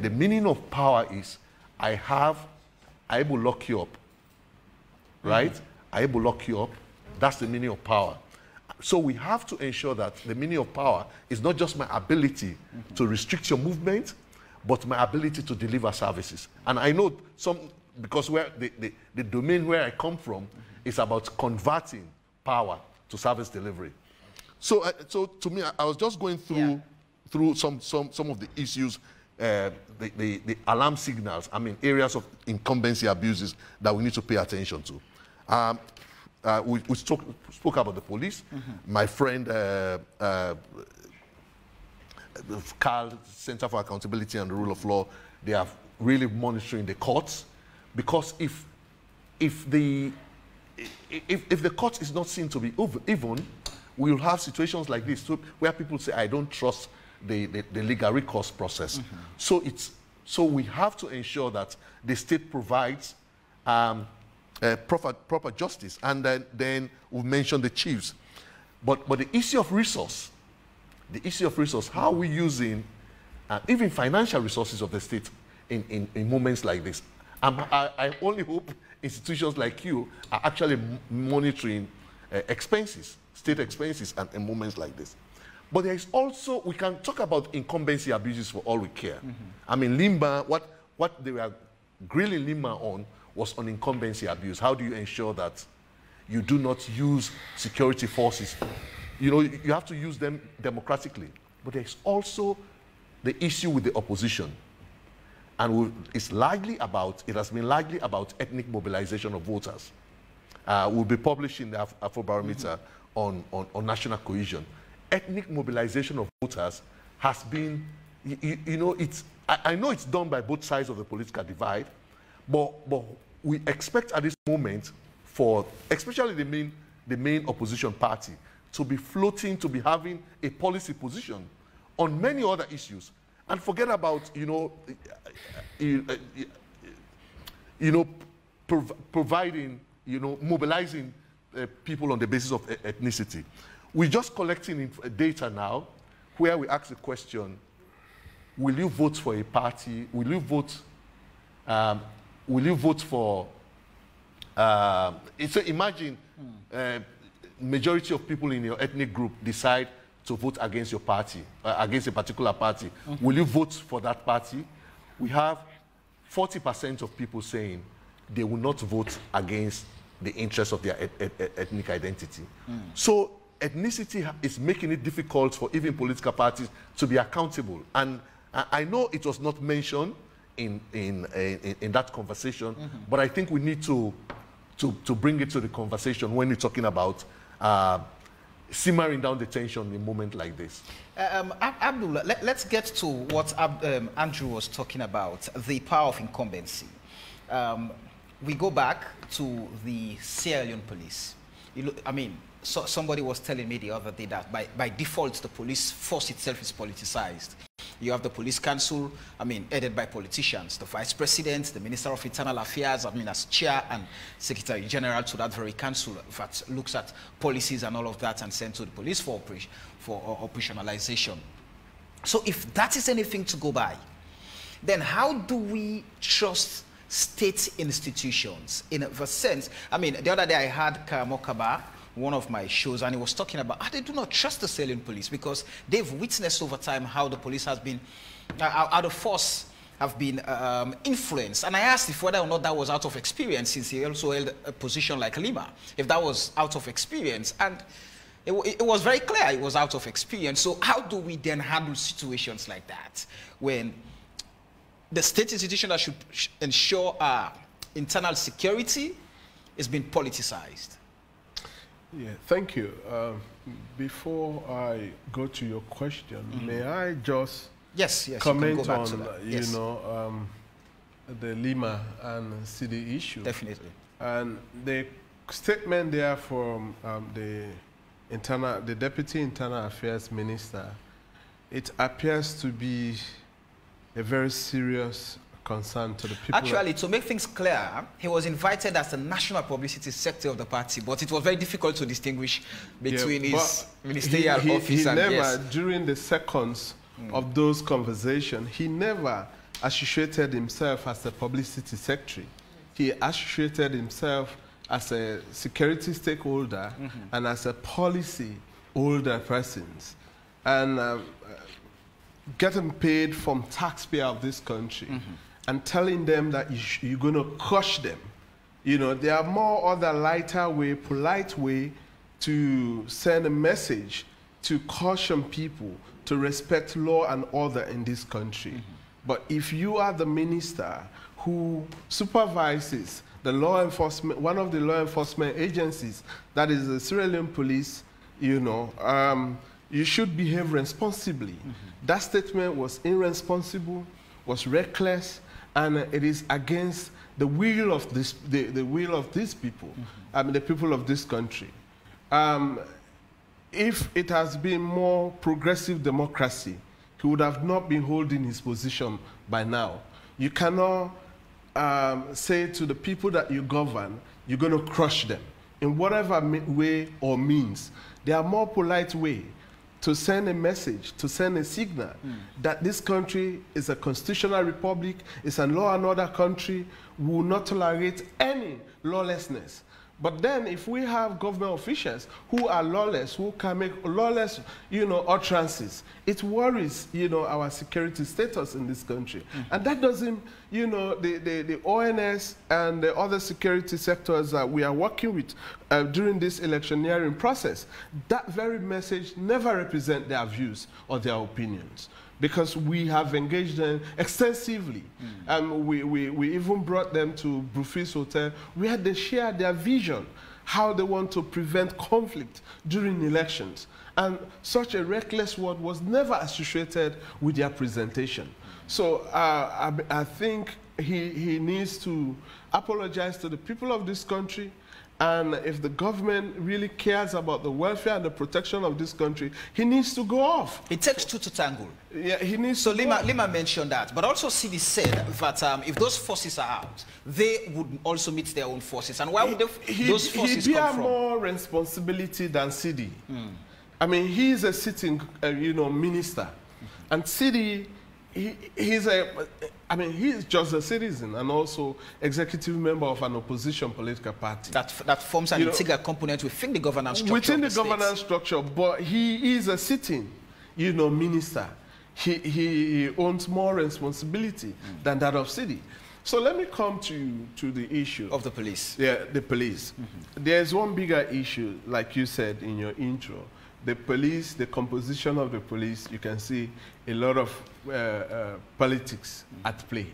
The meaning of power is I will lock you up, right? I will lock you up. That's the meaning of power. So we have to ensure that the meaning of power is not just my ability to restrict your movement, but my ability to deliver services. And I know because where the domain where I come from is about converting power to service delivery. So, so to me, I was just going through some of the issues, the alarm signals, I mean, areas of incumbency abuses that we need to pay attention to. We spoke about the police. My friend, Carl, Center for Accountability and the Rule of Law, they are really monitoring the courts, because if the court is not seen to be even, we will have situations like this where people say, I don't trust the legal recourse process. So we have to ensure that the state provides proper justice. And then we mentioned the chiefs. But the issue of resource, how are we using even financial resources of the state in moments like this? I only hope institutions like you are actually monitoring expenses, state expenses, in moments like this. But there is also, we can talk about incumbency abuses for all we care. I mean, Limba, what they were grilling Limba on was on incumbency abuse. How do you ensure that you do not use security forces? You know, you have to use them democratically. But there's also the issue with the opposition. And it has been largely about ethnic mobilization of voters. We'll be publishing the Afrobarometer on national cohesion. Ethnic mobilization of voters has been, you know, I know it's done by both sides of the political divide, but we expect at this moment for, especially the main opposition party, to be floating, to be having a policy position on many other issues. And forget about, providing, mobilizing people on the basis of ethnicity. We're just collecting data now where we ask the question, will you vote for a party? Will you vote for, so imagine majority of people in your ethnic group decide to vote against your party, against a particular party. Will you vote for that party? We have 40% of people saying they will not vote against the interests of their ethnic identity. So ethnicity is making it difficult for even political parties to be accountable. And I know it was not mentioned in that conversation, but I think we need to bring it to the conversation when we're talking about simmering down the tension in a moment like this. Abdul, let's get to what Andrew was talking about, the power of incumbency. We go back to the Sierra Leone police. So somebody was telling me the other day that by default, the police force itself is politicized. You have the police council, headed by politicians, the vice president, the minister of internal affairs, as chair and secretary general to that very council that looks at policies and all of that and sent to the police for operationalization. So if that is anything to go by, then how do we trust state institutions in the sense? The other day I had Karamokaba, one of my shows, and he was talking about how they do not trust the Sierra Leone police because they've witnessed over time how the police has been, how the force have been influenced. And I asked if whether or not that was out of experience, since he also held a position like Lima, if that was out of experience. And it was very clear it was out of experience. So how do we then handle situations like that when the state institution that should ensure internal security is being politicized? Yeah, thank you. Before I go to your question, may I just comment on, the Lima and City issue? Definitely. And the statement there from the Deputy Internal Affairs Minister, it appears to be a very serious concern to the people. Actually, to make things clear, he was invited as the national publicity secretary of the party, but it was very difficult to distinguish between his ministerial office and never, during the seconds of those conversations, he never associated himself as the publicity secretary. He associated himself as a security stakeholder and as a policy holder persons, and getting paid from taxpayer of this country and telling them that you're going to crush them. You know, there are more other lighter way, polite way to send a message to caution people to respect law and order in this country. But if you are the minister who supervises the law enforcement, one of the law enforcement agencies, that is the Sierra Leone police, you know, you should behave responsibly. That statement was irresponsible, was reckless, and it is against the will of this, the will of these people, I mean the people of this country. If it has been more progressive democracy, he would have not been holding his position by now. You cannot say to the people that you govern, you're going to crush them in whatever way or means. There are more polite way to send a message, to send a signal that this country is a constitutional republic, it's a law and order country, will not tolerate any lawlessness. But then if we have government officials who are lawless, who can make lawless, you know, utterances, it worries, you know, our security status in this country. And that doesn't, you know, the ONS and the other security sectors that we are working with during this electioneering process, that very message never represents their views or their opinions, because we have engaged them extensively. We even brought them to Brufis Hotel, where they share their vision, how they want to prevent conflict during elections. And such a reckless word was never associated with their presentation. So I think he needs to apologize to the people of this country. And if the government really cares about the welfare and the protection of this country, he needs to go off. It takes two to tangle. Yeah, he needs so to Lima mentioned that. But also CD said that if those forces are out, they would also meet their own forces. And why would those forces he come from? bear more responsibility than CD. I mean, he is a sitting, you know, minister. And CD, he's just a citizen and also executive member of an opposition political party. That forms an integral component within the governance structure. Within the governance structure, but he is a sitting, you know, minister. He owns more responsibility than that of city. So let me come to the issue of the police. Yeah, the police. There's one bigger issue, like you said in your intro. The police, the composition of the police, you can see a lot of politics at play.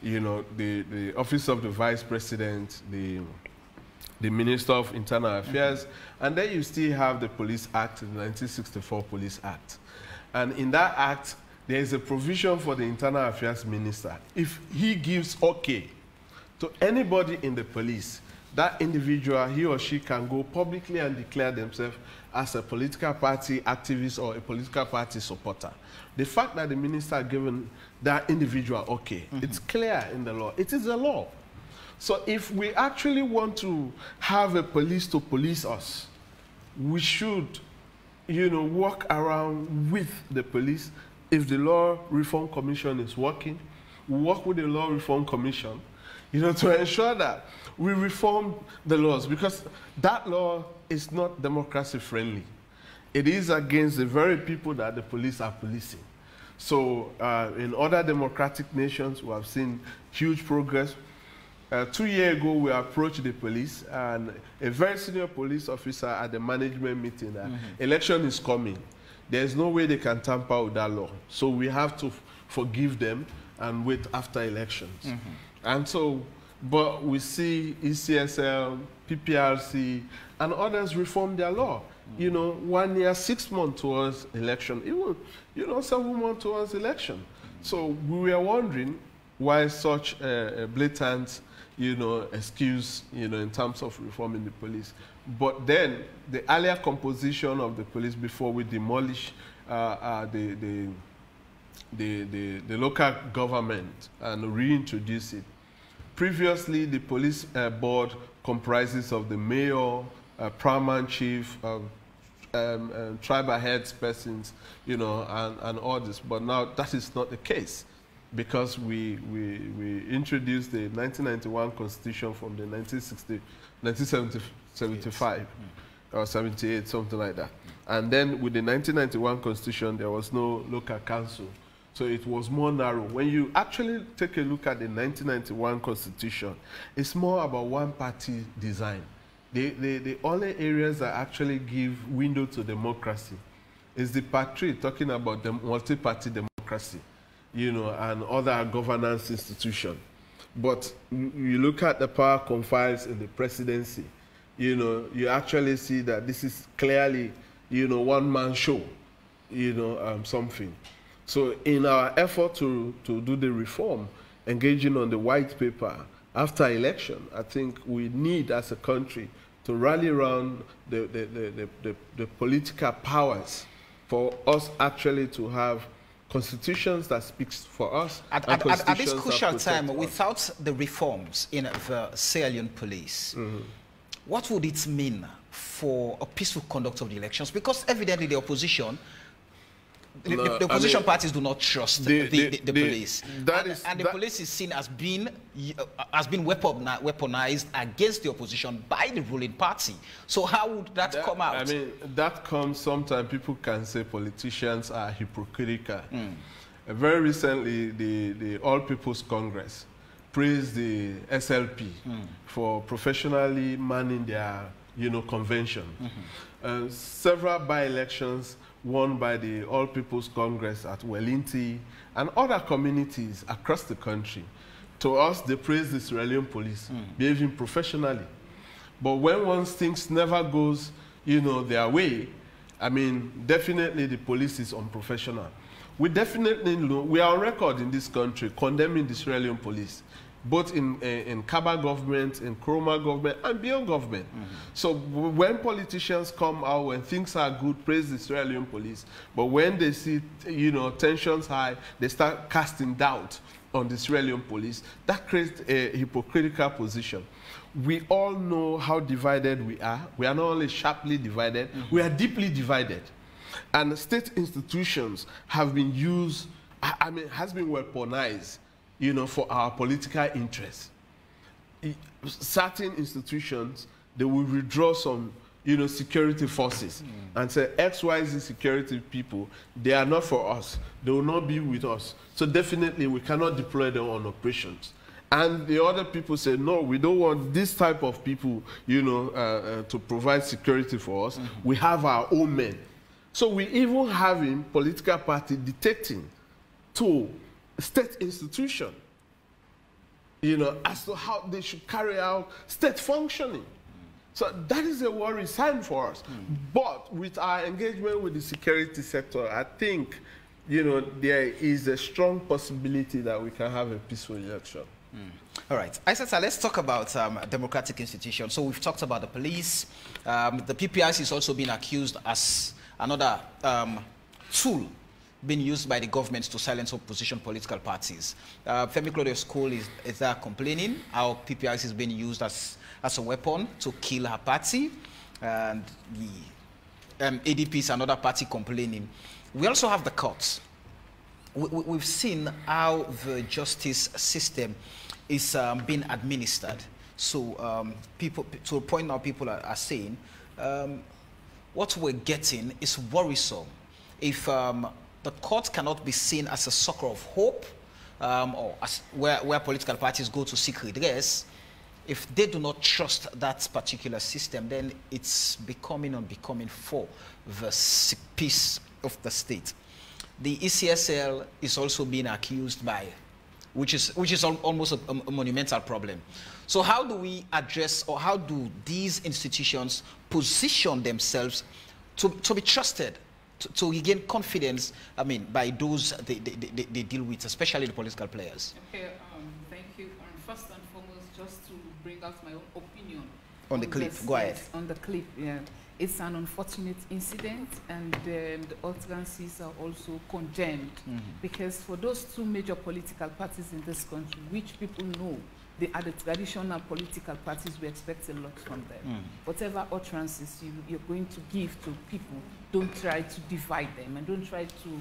You know, the office of the vice president, the minister of internal affairs, and then you still have the Police Act, the 1964 Police Act. And in that act, there is a provision for the internal affairs minister. If he gives okay to anybody in the police, that individual, he or she can go publicly and declare themselves as a political party activist or a political party supporter. The fact that the minister has given that individual okay, it's clear in the law. It is the law. So if we actually want to have a police to police us, we should, you know, work around with the police. If the Law Reform Commission is working, we work with the Law Reform Commission, you know, to ensure that we reform the laws, because that law is not democracy friendly. It is against the very people that the police are policing. So in other democratic nations, we have seen huge progress. 2 years ago, we approached the police, and a very senior police officer at the management meeting that election is coming. There's no way they can tamper with that law. So we have to forgive them and wait after elections. And so, but we see ECSL, PPRC, and others reform their law. You know, 1 year, 6 months towards election, even, you know, 7 months towards election. So we were wondering why such a blatant, you know, excuse, you know, in terms of reforming the police. But then the earlier composition of the police before we demolish the local government and reintroduce it. Previously, the police board comprises of the mayor, paramount chief, tribal heads persons, you know, and all this. But now that is not the case. because we introduced the 1991 Constitution from the 1975 or 78, something like that. And then with the 1991 Constitution, there was no local council. So it was more narrow. When you actually take a look at the 1991 Constitution, it's more about one-party design. The only areas that actually give window to democracy is the part 3, talking about the multi-party democracy, you know, and other governance institutions. But you look at the power confines in the presidency, you know, you actually see that this is clearly, you know, one-man show, you know, something. So in our effort to do the reform, engaging on the white paper after election, I think we need as a country to rally around the political powers for us actually to have constitutions that speaks for us. At this crucial time, without the reforms in the salient police, what would it mean for a peaceful conduct of the elections? Because evidently the opposition, the opposition parties do not trust the police. And the police is seen as being weaponized against the opposition by the ruling party. So how would that come out? I mean, that comes sometimes people can say politicians are hypocritical. Very recently, the All People's Congress praised the SLP for professionally manning their, you know, convention. Several by-elections won by the All People's Congress at Wellington and other communities across the country. To us, they praise the Sierra Leone police, behaving professionally. But when once things never goes, you know, their way, I mean, definitely the police is unprofessional. We definitely know, we are on record in this country condemning the Sierra Leone police, both in Kaba government, in Kroma government, and beyond government. So when politicians come out, when things are good, praise the Sierra Leone police. But when they see, you know, tensions high, they start casting doubt on the Sierra Leone police. That creates a hypocritical position. We all know how divided we are. We are not only sharply divided, we are deeply divided. And state institutions have been used, I mean, has been weaponized, you know, for our political interests. Certain institutions, they will withdraw some, you know, security forces and say, XYZ security people, they are not for us. They will not be with us. So definitely we cannot deploy them on operations. And the other people say, no, we don't want this type of people, you know, to provide security for us. We have our own men. So we even having political party detecting to state institution, you know, as to how they should carry out state functioning. So that is a worry sign for us. But with our engagement with the security sector, I think, you know, there is a strong possibility that we can have a peaceful election. All right. Aisata, let's talk about democratic institutions. So we've talked about the police. The PPIC is also being accused as another tool being used by the government to silence opposition political parties. Femi Claudio's school is there complaining how PPIC is being used as a weapon to kill her party. And the ADP is another party complaining. We also have the courts. We've seen how the justice system is being administered. So people, to a point now, people are saying what we're getting is worrisome. If the court cannot be seen as a succor of hope, or as where political parties go to seek redress, if they do not trust that particular system, then it's becoming unbecoming for the peace of the state. The ECSL is also being accused by, which is almost a monumental problem. So how do we address, or how do these institutions position themselves to be trusted, to regain confidence, I mean, by those they deal with, especially the political players? Okay, thank you. First and foremost, just to bring out my own opinion. On the clip, go ahead. Yes, on the clip, yeah. It's an unfortunate incident, and the utterances are also condemned, because for those two major political parties in this country, which people know, they are the traditional political parties, we expect a lot from them. Whatever utterances you're going to give to people, don't try to divide them, and don't try to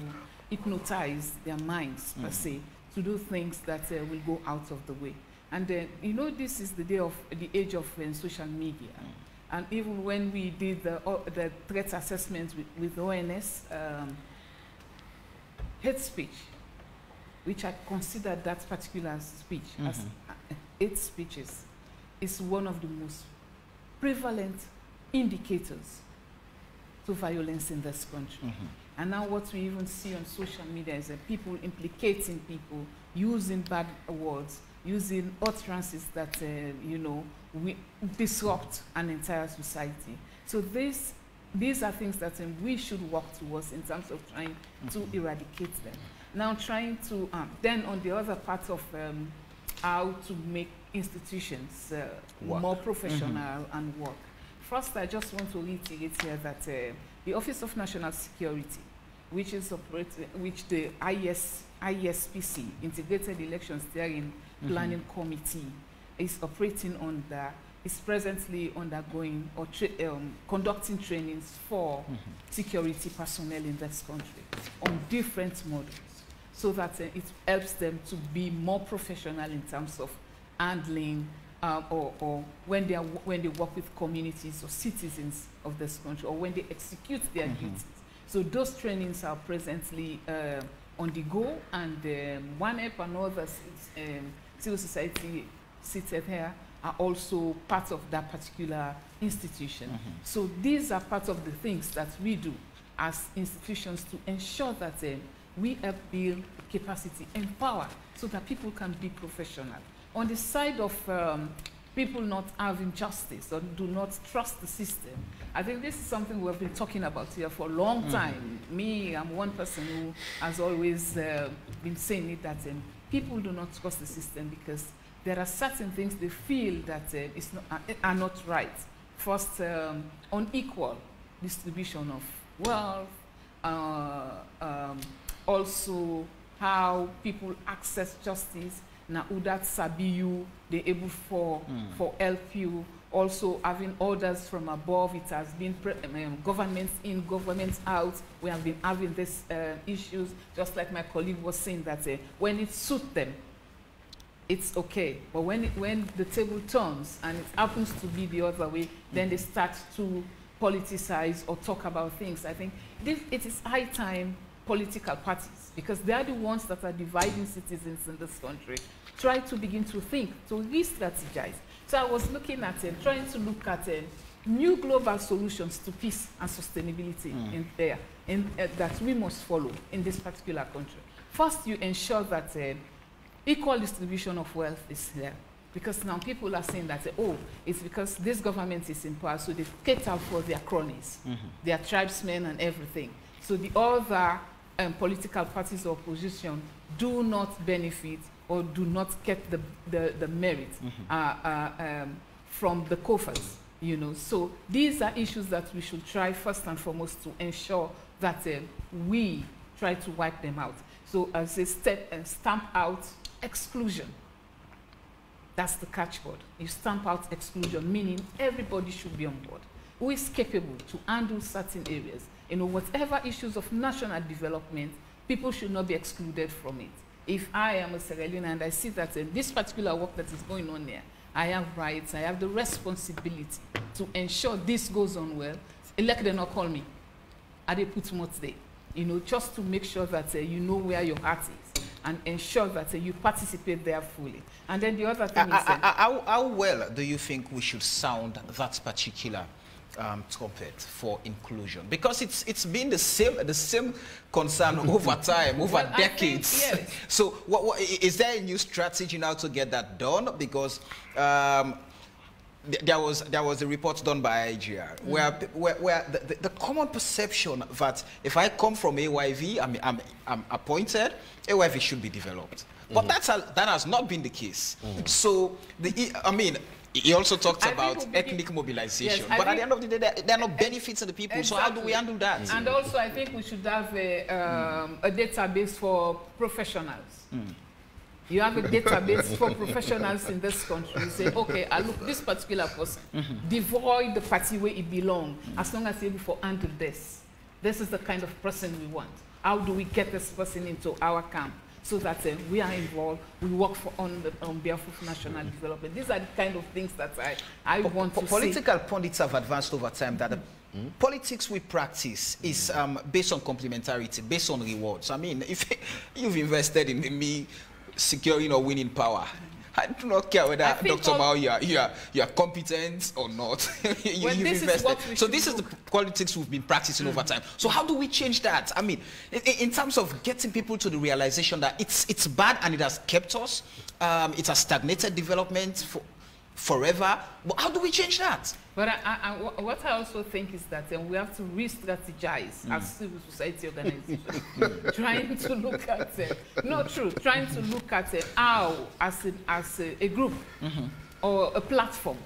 hypnotize their minds, per se, to do things that will go out of the way. And you know, this is the age of social media. And even when we did the threat assessment with ONS, hate speech, which I consider that particular speech as hate speeches, is one of the most prevalent indicators to violence in this country. And now what we even see on social media is that people implicating people, using bad words, using utterances that, you know, we disrupt an entire society. So these are things that we should work towards in terms of trying to eradicate them. Now trying to, then on the other part of how to make institutions more professional and work. First, I just want to reiterate here that the Office of National Security, which is which the ISPC, Integrated Election Steering Planning Committee, is operating under, is presently undergoing or conducting trainings for security personnel in this country on different models, so that it helps them to be more professional in terms of handling or when they work with communities or citizens of this country, or when they execute their duties. So those trainings are presently on the go, and OneUp and other civil society seated here are also part of that particular institution. So these are part of the things that we do as institutions to ensure that we help build capacity and power so that people can be professional. On the side of people not having justice or do not trust the system, I think this is something we've been talking about here for a long time. Me, I'm one person who has always been saying it, that people do not trust the system because there are certain things they feel that are not right. First, unequal distribution of wealth, also how people access justice. Now, that sabi you, they're able for help you. Also, having orders from above, it has been governments in, governments out. We have been having these issues, just like my colleague was saying, that when it suits them, it's okay. But when the table turns and it happens to be the other way, then they start to politicize or talk about things. I think it is high time political parties, because they are the ones that are dividing citizens in this country, try to begin to think, to re-strategize. So I was looking at trying to look at new global solutions to peace and sustainability that we must follow in this particular country. First, you ensure that equal distribution of wealth is there. Because now people are saying that, oh, it's because this government is in power, so they cater for their cronies, their tribesmen and everything. So the other political parties of opposition do not benefit or do not get the merit from the coffers, you know. So these are issues that we should try first and foremost to ensure that we try to wipe them out. So as a step, stamp out exclusion. That's the catchword. You stamp out exclusion, meaning everybody should be on board, who is capable to handle certain areas. You know, whatever issues of national development, people should not be excluded from it. If I am a Sierra Leonean and I see that this particular work that is going on there, I have rights, I have the responsibility to ensure this goes on well, elect them or call me. I they put much there, you know, just to make sure that you know where your heart is and ensure that you participate there fully. And then the other thing is... how well do you think we should sound that particular trumpet for inclusion? Because it's been the same concern over time, over decades. Think, yes. So is there a new strategy now to get that done? Because there was a report done by IGR where the common perception that if I come from AYV, I'm appointed, AYV should be developed. But that has not been the case. So he also talked about ethnic mobilization, yes, but at the end of the day, there are no benefits to the people. Exactly. So how do we handle that? And also, I think we should have a database for professionals. You have a database for professionals in this country. You say, okay, I look this particular person, devoid the party where it belongs, as long as you're able to handle this. This is the kind of person we want. How do we get this person into our camp? so that we are involved, we work on behalf of national development. These are the kind of things that I want to see. Political pundits have advanced over time that the politics we practice is based on complementarity, based on rewards. I mean, if you've invested in me securing or winning power, I do not care whether Dr. Mao you are competent or not. You've invested. So this is the politics we've been practicing over time. So how do we change that? I mean, in terms of getting people to the realization that it's bad and it has kept us, it has stagnated development forever. But how do we change that? But what I also think is that we have to re-strategize as civil society organizations, trying to look at trying to look at how, as a group or a platform,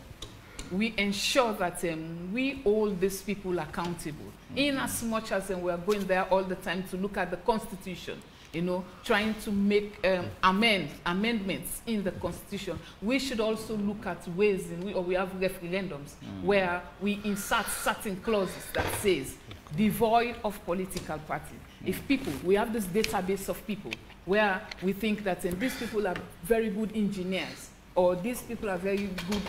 we ensure that we hold these people accountable. In as much as we are going there all the time to look at the Constitution, you know, trying to make amendments in the Constitution, we should also look at ways in which, or we have referendums where we insert certain clauses that says devoid of political party. If people, we have this database of people where we think that these people are very good engineers, or these people are very good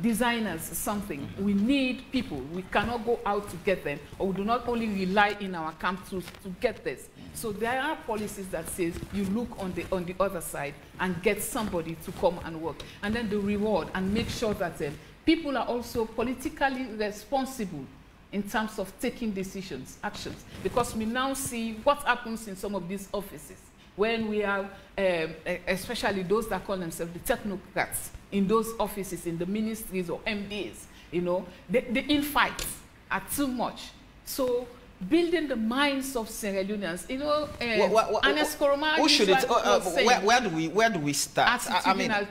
designers, something. We need people. We cannot go out to get them, or we do not only rely in our camp to get this. So there are policies that says you look on the other side and get somebody to come and work. And then the reward, and make sure that people are also politically responsible in terms of taking decisions, actions. Because we now see what happens in some of these offices when we have, especially those that call themselves the technocrats in those offices, in the ministries or MDs, you know, the infights are too much. So building the minds of Sierra Leoneans, you know, where do we start? I mean, I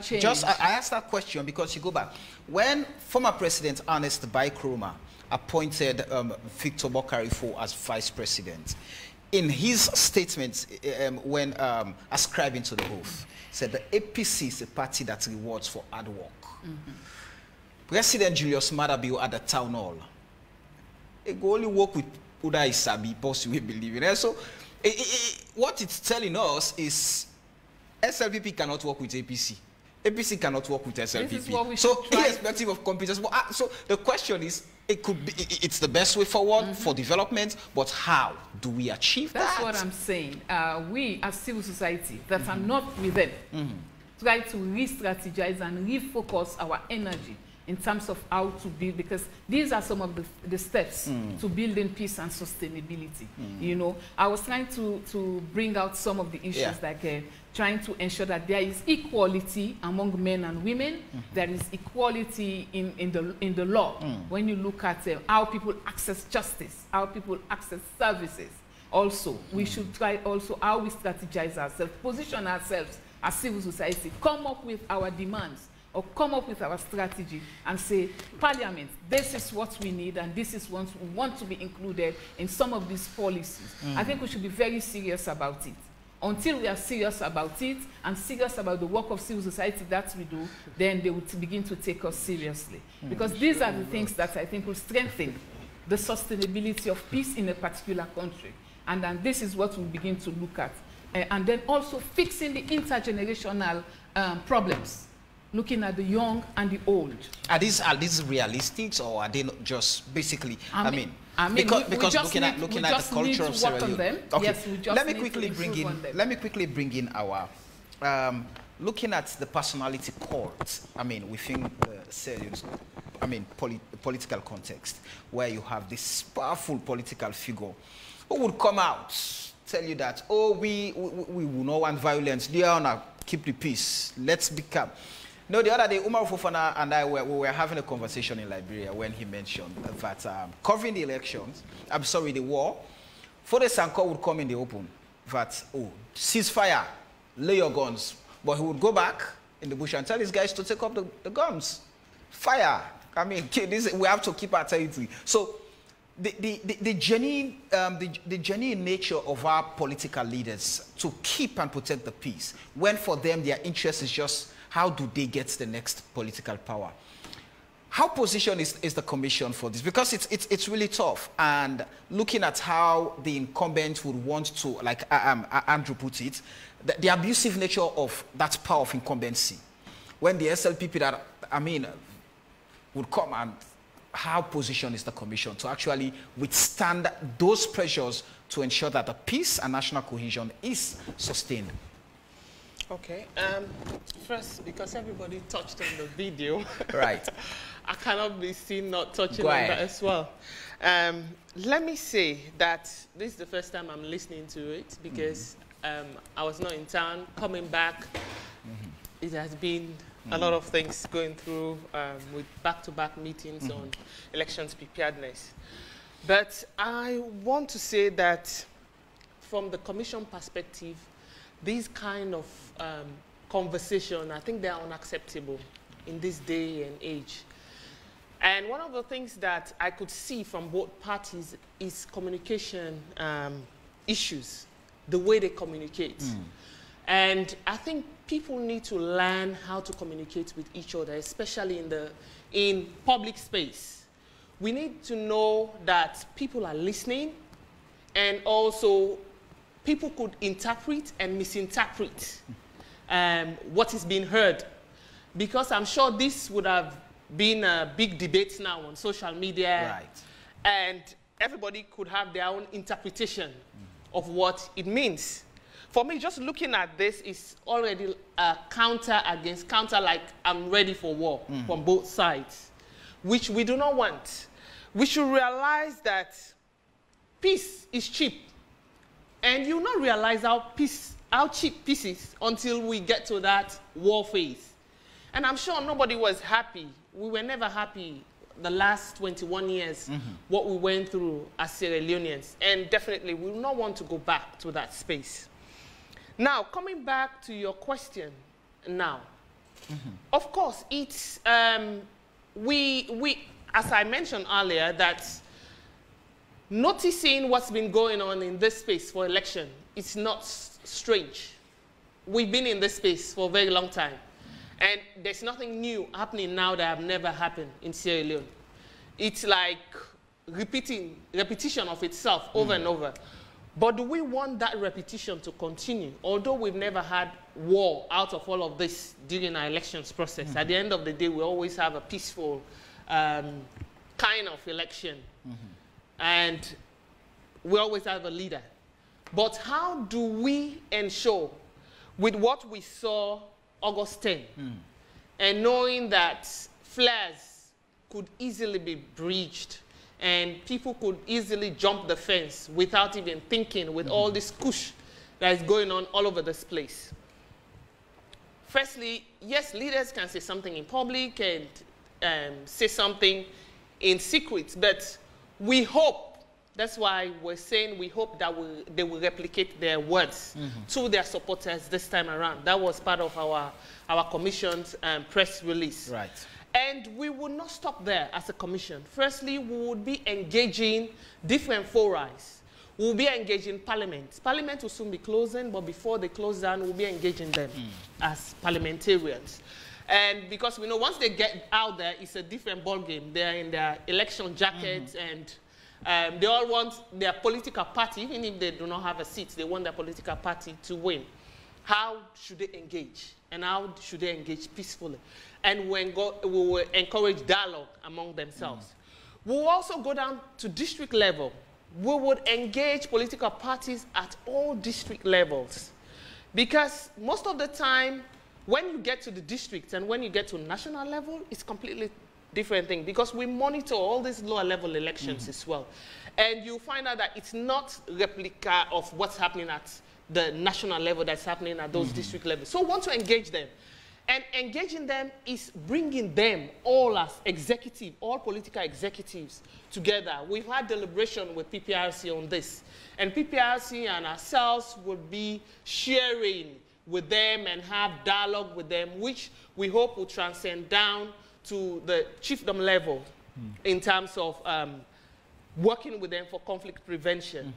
asked that question because you go back when former President Ernest Bai Koroma appointed Victor Bokarifo as vice president. In his statement, when ascribing to the oath, said the APC is a party that rewards for hard work. President Julius Maada Bio at the town hall, he go only work with Uda Isabi, boss we believe in. And so, what it's telling us is SLPP cannot work with APC. APC cannot work with SLPP. So, irrespective of competence, so the question is, it's the best way forward for development, but how do we achieve that? That's what I'm saying. We, as civil society, that are not with them, try to re-strategize and refocus our energy in terms of how to build, because these are some of the steps to building peace and sustainability. You know, I was trying to bring out some of the issues like trying to ensure that there is equality among men and women. There is equality in the law. When you look at how people access justice, how people access services. Also, we should try also how we strategize ourselves, position ourselves as civil society, come up with our demands, or come up with our strategy and say, Parliament, this is what we need and this is what we want to be included in some of these policies. I think we should be very serious about it. Until we are serious about it and serious about the work of civil society that we do, then they will begin to take us seriously. Because these are the things that I think will strengthen the sustainability of peace in a particular country. And then this is what we'll begin to look at. And then also fixing the intergenerational problems, looking at the young and the old. Are these realistic, or are they not just basically, because looking at the culture of Sierra Leone. Okay. Yes, we just let me quickly bring in our looking at the personality cult. I mean, within the Sierra Leone, political context, where you have this powerful political figure who would come out, tell you that, oh, we will not want violence. Leone, keep the peace. Let's become. No, the other day, Umar Fofana and I were having a conversation in Liberia when he mentioned that covering the elections, the war, Fode Sanko would come in the open, that, oh, ceasefire, lay your guns. But he would go back in the bush and tell his guys to take up the guns. Fire. I mean, we have to keep our territory. So the genuine nature of our political leaders to keep and protect the peace, when for them their interest is just how do they get the next political power? How positioned is the commission for this? Because it's really tough. And looking at how the incumbent would want to, like Andrew put it, the abusive nature of that power of incumbency. When the SLPP that, would come, and how positioned is the commission to actually withstand those pressures to ensure that the peace and national cohesion is sustained? Okay. First, because everybody touched on the video, right? I cannot be seen not touching on that as well. Let me say that this is the first time I'm listening to it because I was not in town. Coming back, it has been a lot of things going through with back-to-back meetings on elections preparedness. But I want to say that from the commission perspective, these kind of conversation, I think they are unacceptable in this day and age. And one of the things that I could see from both parties is communication issues, the way they communicate. And I think people need to learn how to communicate with each other, especially in public space. We need to know that people are listening, and also people could interpret and misinterpret what is being heard. Because I'm sure this would have been a big debate now on social media. Right. And everybody could have their own interpretation of what it means. For me, just looking at this is already a counter against counter, like I'm ready for war from both sides, which we do not want. We should realize that peace is cheap. And you not realize how cheap peace is until we get to that war phase. And I'm sure nobody was happy. We were never happy the last 21 years, what we went through as Sierra Leoneans. And definitely, we will not want to go back to that space. Now, coming back to your question now, of course, it's, as I mentioned earlier, that noticing what's been going on in this space for election, it's not strange. We've been in this space for a very long time. And there's nothing new happening now that have never happened in Sierra Leone. It's like repetition of itself over and over. But do we want that repetition to continue? Although we've never had war out of all of this during our elections process, at the end of the day, we always have a peaceful kind of election. And we always have a leader. But how do we ensure, with what we saw August 10, and knowing that flares could easily be breached and people could easily jump the fence without even thinking, with all this push that is going on all over this place? Firstly, yes, leaders can say something in public and say something in secret, but we hope, that's why we're saying we hope that they will replicate their words to their supporters this time around. That was part of our commission's press release. Right. And we will not stop there as a commission. Firstly, we would be engaging different forums. We'll be engaging Parliament. Parliament will soon be closing, but before they close down, we'll be engaging them as parliamentarians. And because we know once they get out there, it's a different ballgame. They're in their election jackets, and they all want their political party, even if they do not have a seat, they want their political party to win. How should they engage? And how should they engage peacefully? And we will encourage dialogue among themselves. We'll also go down to district level. We would engage political parties at all district levels. Because most of the time, when you get to the district and when you get to national level, it's completely different thing, because we monitor all these lower level elections as well. And you find out that it's not replica of what's happening at the national level that's happening at those district levels. So we want to engage them. And engaging them is bringing them all as executive, all political executives together. We've had deliberation with PPRC on this. And PPRC and ourselves would be sharing with them and have dialogue with them, which we hope will transcend down to the chiefdom level in terms of working with them for conflict prevention.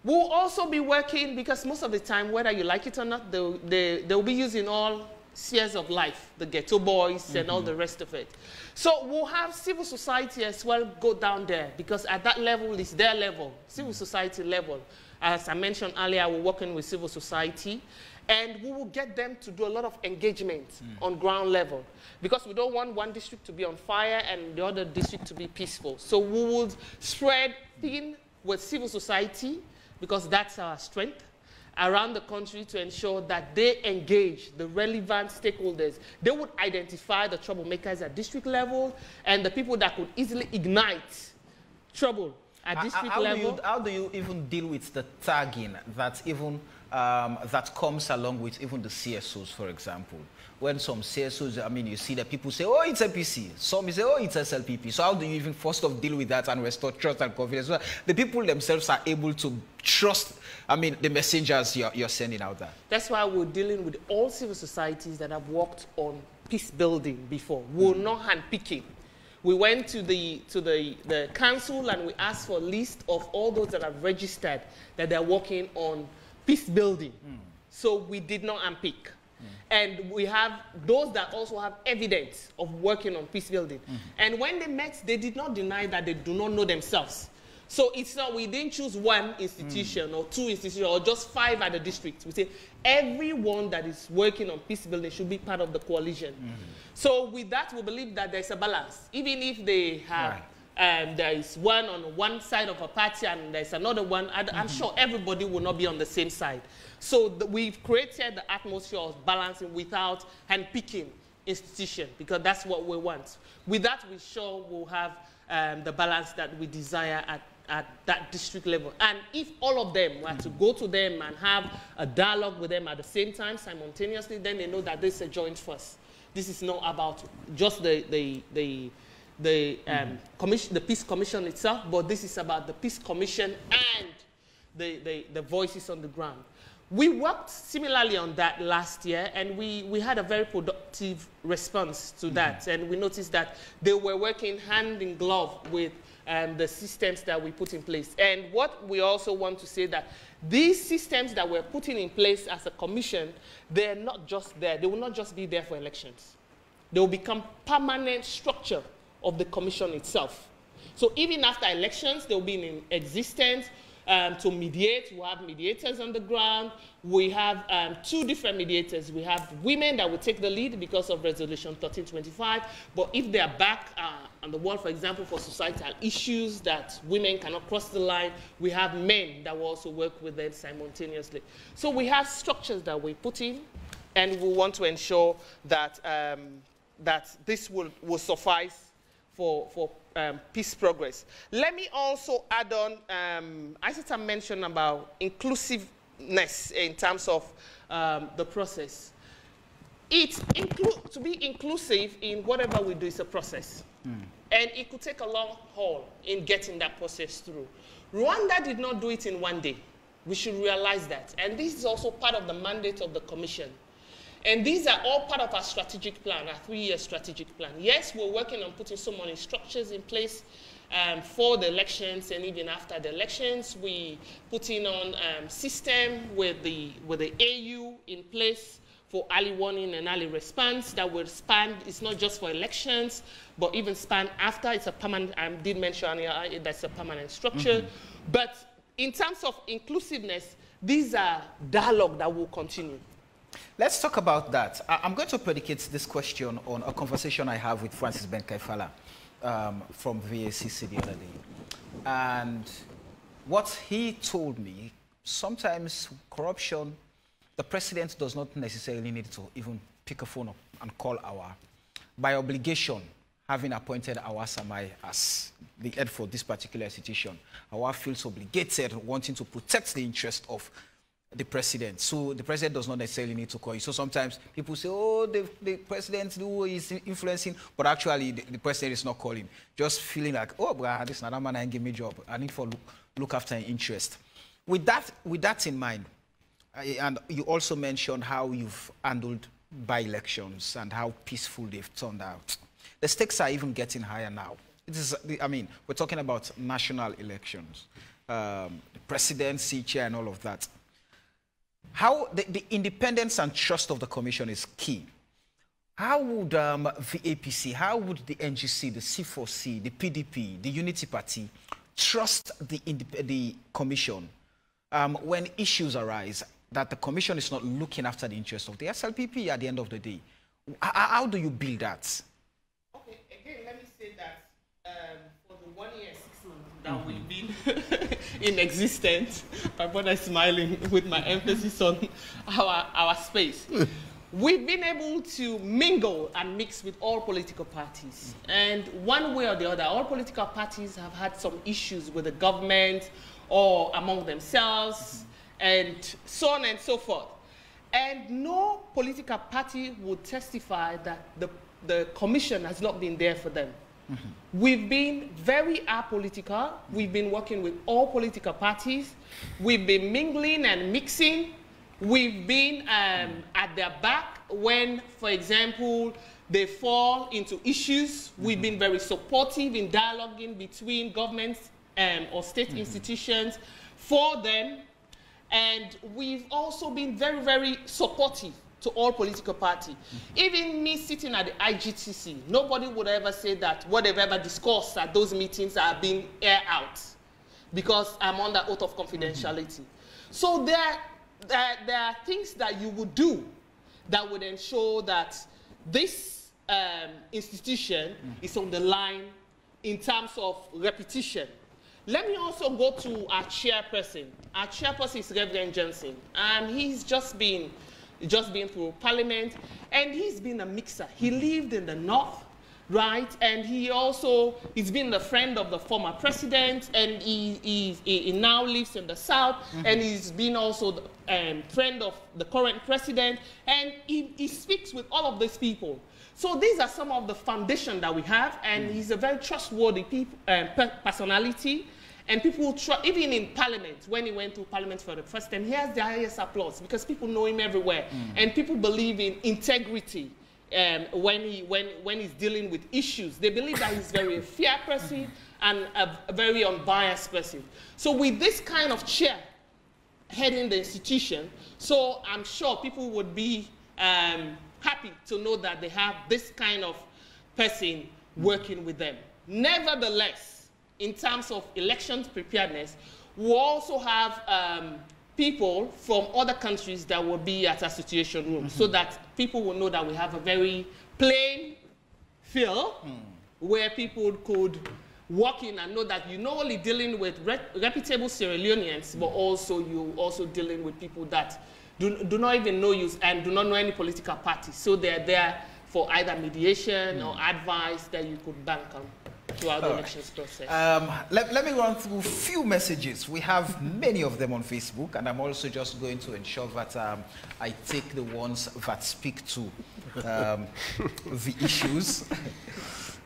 We'll also be working, because most of the time, whether you like it or not, they'll be using all spheres of life, the ghetto boys and all the rest of it. So we'll have civil society as well go down there, because at that level is their level, civil society level. As I mentioned earlier, we're working with civil society, and we will get them to do a lot of engagement on ground level, because we don't want one district to be on fire and the other district to be peaceful. So we will spread thin with civil society, because that's our strength, around the country to ensure that they engage the relevant stakeholders. They would identify the troublemakers at district level and the people that could easily ignite trouble at district level. How do you even deal with the tagging that even that comes along with even the CSOs, for example? When some CSOs, I mean, you see that people say, oh, it's APC. Some say, oh, it's SLPP. So how do you even first off deal with that and restore trust and confidence? So the people themselves are able to trust, I mean, the messengers you're sending out there. That's why we're dealing with all civil societies that have worked on peace building before. We're not handpicking. We went to the council and we asked for a list of all those that have registered that they're working on peace building. So we did not handpick. And we have those that also have evidence of working on peace building. And when they met, they did not deny that they do not know themselves. So it's not, we didn't choose one institution or two institutions or just 5 at the district. We say everyone that is working on peace building should be part of the coalition. So with that, we believe that there's a balance. Even if they have, there is one on one side of a party and there's another one, I'm sure everybody will not be on the same side. So we've created the atmosphere of balancing without handpicking institution, because that's what we want. With that, we sure will have the balance that we desire at that district level. And if all of them were to go to them and have a dialogue with them at the same time, simultaneously, then they know that this is a joint force. This is not about just the Peace Commission itself, but this is about the Peace Commission and the voices on the ground. We worked similarly on that last year, and we had a very productive response to that. And we noticed that they were working hand in glove with the systems that we put in place. And what we also want to say that these systems that we're putting in place as a commission, they're not just there. They will not just be there for elections. They will become permanent structure of the commission itself. So even after elections, they will be in existence to mediate. We have mediators on the ground. We have 2 different mediators. We have women that will take the lead because of Resolution 1325. But if they are back on the wall, for example, for societal issues that women cannot cross the line, we have men that will also work with them simultaneously. So we have structures that we put in, and we want to ensure that, that this will suffice for peace progress. Let me also add on, Isata mentioned about inclusiveness in terms of the process. To be inclusive in whatever we do is a process. And it could take a long haul in getting that process through. Rwanda did not do it in one day. We should realize that. And this is also part of the mandate of the Commission. And these are all part of our strategic plan, our 3-year strategic plan. Yes, we're working on putting so many structures in place for the elections, and even after the elections, we putting on system with the AU in place for early warning and early response that will span. It's not just for elections, but even span after. It's a permanent. I did mention that's a permanent structure. But in terms of inclusiveness, these are dialogue that will continue. Let's talk about that. I'm going to predicate this question on a conversation I have with Francis Ben-Kaifala from VACC the other day. And what he told me, sometimes corruption, the president does not necessarily need to even pick a phone up and call Awa. By obligation, having appointed Awa Samai as the head for this particular institution, Awa feels obligated, wanting to protect the interest of the president. So the president does not necessarily need to call you. So sometimes people say, oh, the president who is influencing, but actually the president is not calling. Just feeling like, oh, bro, this is another man and give me a job. I need to look after an interest. With that in mind, and you also mentioned how you've handled by-elections and how peaceful they've turned out. The stakes are even getting higher now. It is, I mean, we're talking about national elections, the presidency, chair, and all of that. How the independence and trust of the commission is key. how would the APC, how would the NGC, the C4C, the PDP, the Unity Party trust the commission when issues arise that the commission is not looking after the interests of the SLPP at the end of the day? How do you build that? Okay, again, let me say that for the 1 year, 6 months that we've been in existence, my brother is smiling with my emphasis on our space. We've been able to mingle and mix with all political parties. And one way or the other, all political parties have had some issues with the government or among themselves, and so on and so forth. And no political party would testify that the commission has not been there for them. We've been very apolitical. We've been working with all political parties. We've been mingling and mixing. We've been at their back when, for example, they fall into issues. We've been very supportive in dialoguing between governments or state institutions for them. And we've also been very, very supportive to all political parties. Even me sitting at the IGTC, nobody would ever say that what they've ever discussed at those meetings are being aired out because I'm under oath of confidentiality. So there are things that you would do that would ensure that this institution is on the line in terms of repetition. Let me also go to our chairperson. Our chairperson is Reverend Johnson, and he's just been through Parliament, and he's been a mixer. He lived in the North, right? And he's been the friend of the former president, and he now lives in the South, and he's been also the friend of the current president, and he speaks with all of these people. So these are some of the foundation that we have, and he's a very trustworthy personality. And people, even in Parliament, when he went to Parliament for the first time, he has the highest applause because people know him everywhere. And people believe in integrity when he's dealing with issues. They believe that he's very fair person and a very unbiased person. So with this kind of chair heading the institution, so I'm sure people would be happy to know that they have this kind of person working with them. Nevertheless, in terms of elections preparedness, we also have people from other countries that will be at our situation room so that people will know that we have a very plain field where people could walk in and know that you're not only dealing with reputable Sierra Leoneans, but also you're also dealing with people that do not even know you and do not know any political party. So they're there for either mediation or advice that you could bank on throughout the elections process. Let me run through a few messages. We have many of them on Facebook, and I'm also just going to ensure that I take the ones that speak to the issues.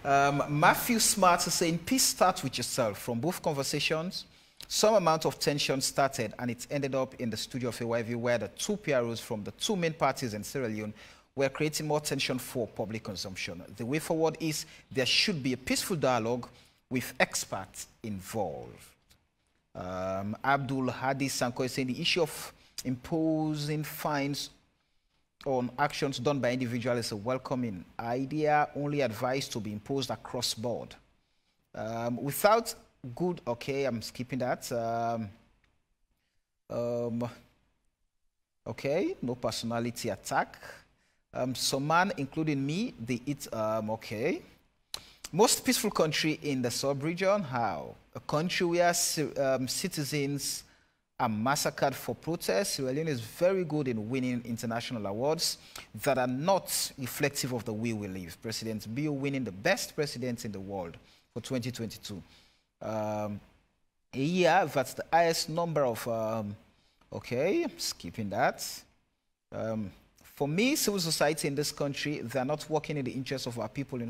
Matthew Smart is saying, peace starts with yourself. From both conversations, some amount of tension started, and it ended up in the studio of AYV, where the two PROs from the two main parties in Sierra Leone were creating more tension for public consumption. The way forward is there should be a peaceful dialogue with experts involved. Abdul Hadi Sanko is saying the issue of imposing fines on actions done by individuals is a welcoming idea, only advised to be imposed across board. Without good, okay, I'm skipping that. Okay, no personality attack. Some man, including me, they eat, okay. Most peaceful country in the sub-region, how? A country where citizens are massacred for protests. Sierra Leone is very good in winning international awards that are not reflective of the way we live. President Bill winning the best president in the world for 2022. A year, that's the highest number of, okay, I'm skipping that. For me, civil society in this country, they're not working in the interest of our people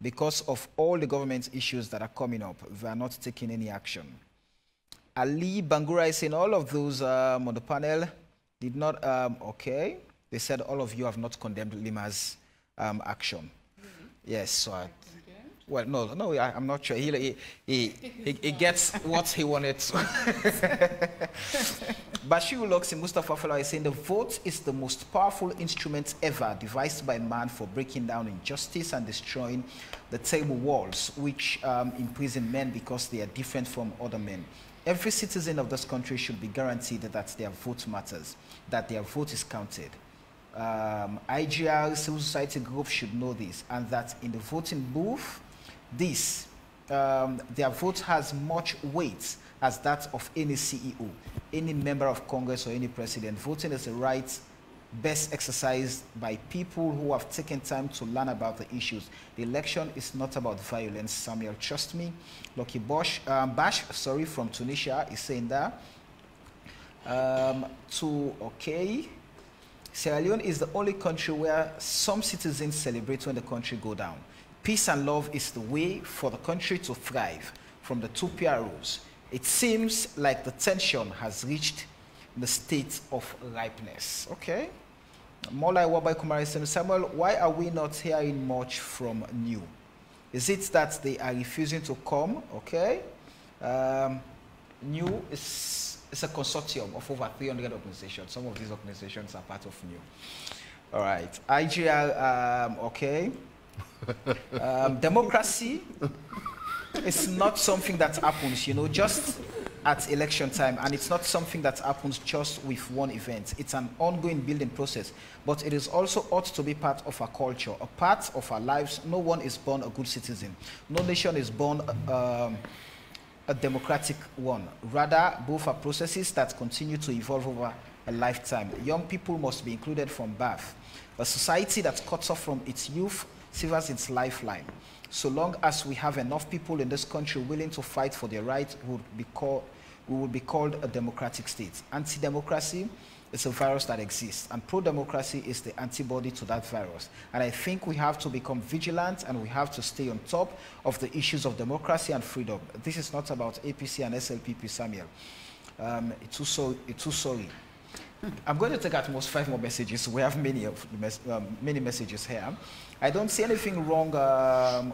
because of all the government issues that are coming up. They're not taking any action. Ali Bangura is saying all of those on the panel did not, okay. They said all of you have not condemned Lima's action. Yes, so well, no, I'm not sure. He gets what he wanted to. Bashir Loxi Mustafa Fala is saying the vote is the most powerful instrument ever devised by man for breaking down injustice and destroying the terrible walls which imprison men because they are different from other men. Every citizen of this country should be guaranteed that their vote matters, that their vote is counted. IGR, civil society groups should know this, and that in the voting booth, their vote has much weight as that of any CEO, any member of Congress or any president. Voting is a right best exercised by people who have taken time to learn about the issues. The election is not about violence, Samuel, trust me. Lucky Bash from Tunisia is saying that. Okay. Sierra Leone is the only country where some citizens celebrate when the country go down. Peace and love is the way for the country to thrive. From the two PROs, it seems like the tension has reached the state of ripeness. Okay. Molai Wabai Kumari Samuel, why are we not hearing much from New? Is it that they are refusing to come? Okay. New is a consortium of over 300 organizations. Some of these organizations are part of New. All right. IGR, okay. Democracy is not something that happens, you know, just at election time, and it's not something that happens just with one event. It's an ongoing building process, but it is also ought to be part of our culture, a part of our lives. No one is born a good citizen. No nation is born a democratic one. Rather, both are processes that continue to evolve over a lifetime. Young people must be included from birth. A society that cuts off from its youth severs its lifeline. So long as we have enough people in this country willing to fight for their rights, we will be called a democratic state. Anti-democracy is a virus that exists, and pro-democracy is the antibody to that virus. And I think we have to become vigilant, and we have to stay on top of the issues of democracy and freedom. This is not about APC and SLPP, Samuel. It's too sorry. I'm going to take at most 5 more messages. We have many messages here. I don't see anything wrong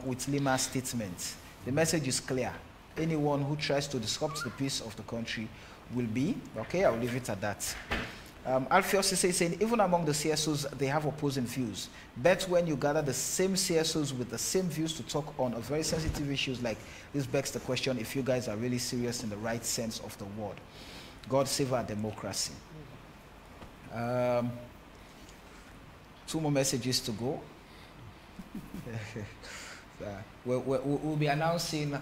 with Lima's statement. The message is clear. Anyone who tries to disrupt the peace of the country will be, okay, I'll leave it at that. Alfios is saying, even among the CSOs, they have opposing views. But when you gather the same CSOs with the same views to talk on a very sensitive issues like this, begs the question if you guys are really serious in the right sense of the word. God save our democracy. 2 more messages to go. We'll be announcing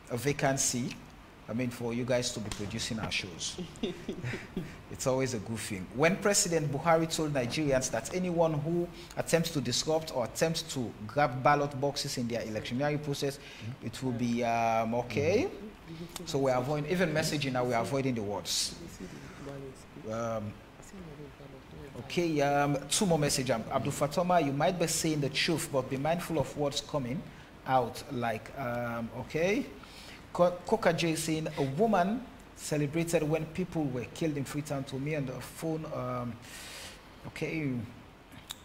a vacancy, I mean, for you guys to be producing our shows. It's always a good thing. When President Buhari told Nigerians that anyone who attempts to disrupt or attempts to grab ballot boxes in their electioneering process, it will be okay. So we're avoiding, even messaging now, we're avoiding the words. Okay, 2 more messages. Abdul Fatoma, you might be saying the truth, but be mindful of what's coming out. Like, okay. Coca J saying, a woman celebrated when people were killed in Freetown to me on the phone. Okay.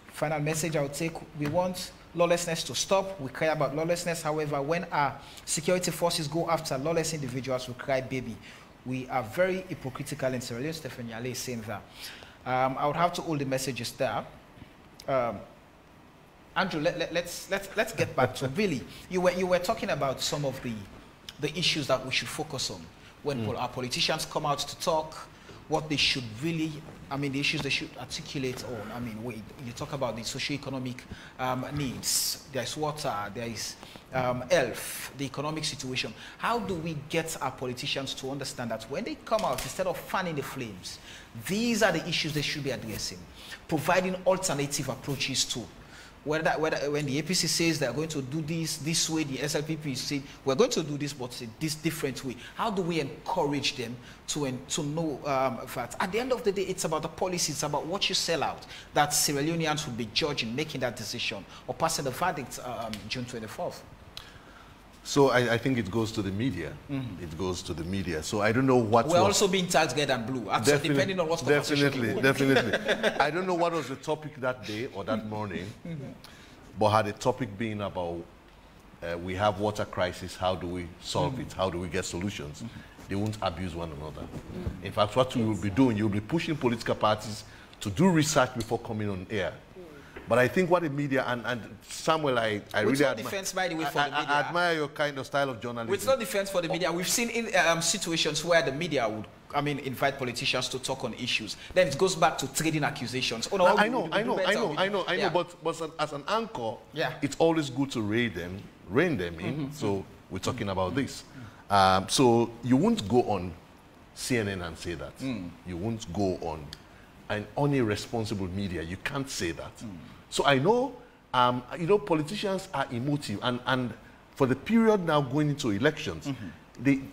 Final message I'll take. We want lawlessness to stop. We cry about lawlessness. However, when our security forces go after lawless individuals, we cry baby. We are very hypocritical in Sierra Leone. Stephanie Ale is saying that. I would have to hold the messages there. Andrew, let's get back to really. You were talking about some of the issues that we should focus on when our politicians come out to talk. What they should really, I mean, the issues they should articulate on. I mean, you talk about the socio-economic needs. There's water. There is health, the economic situation. How do we get our politicians to understand that when they come out, instead of fanning the flames, these are the issues they should be addressing, providing alternative approaches to. When the APC says they're going to do this way, the SLPP is saying we're going to do this, but this different way. How do we encourage them to know that at the end of the day, it's about the policy, it's about what you sell out, that Sierra Leoneans will be judging, making that decision, or passing the verdict June 24th? So I think it goes to the media. It goes to the media. So I don't know what we're also being tagged red and blue. Depending on what's definitely. I don't know what was the topic that day or that morning, but had the topic been about we have water crisis, how do we solve it? How do we get solutions? they won't abuse one another. In fact, what you will be doing, you'll be pushing political parties to do research before coming on air. But I think what the media, and Samuel, I really admire, defense, by the way, for the media. I admire your kind of style of journalism. With no defense for the media, we've seen in situations where the media would, invite politicians to talk on issues. Then it goes back to trading accusations. Oh, no, I know. But as an anchor, it's always good to rein them in. So we're talking about this. So you won't go on CNN and say that. You won't go on an irresponsible media. You can't say that. So I know, politicians are emotive, and for the period now going into elections,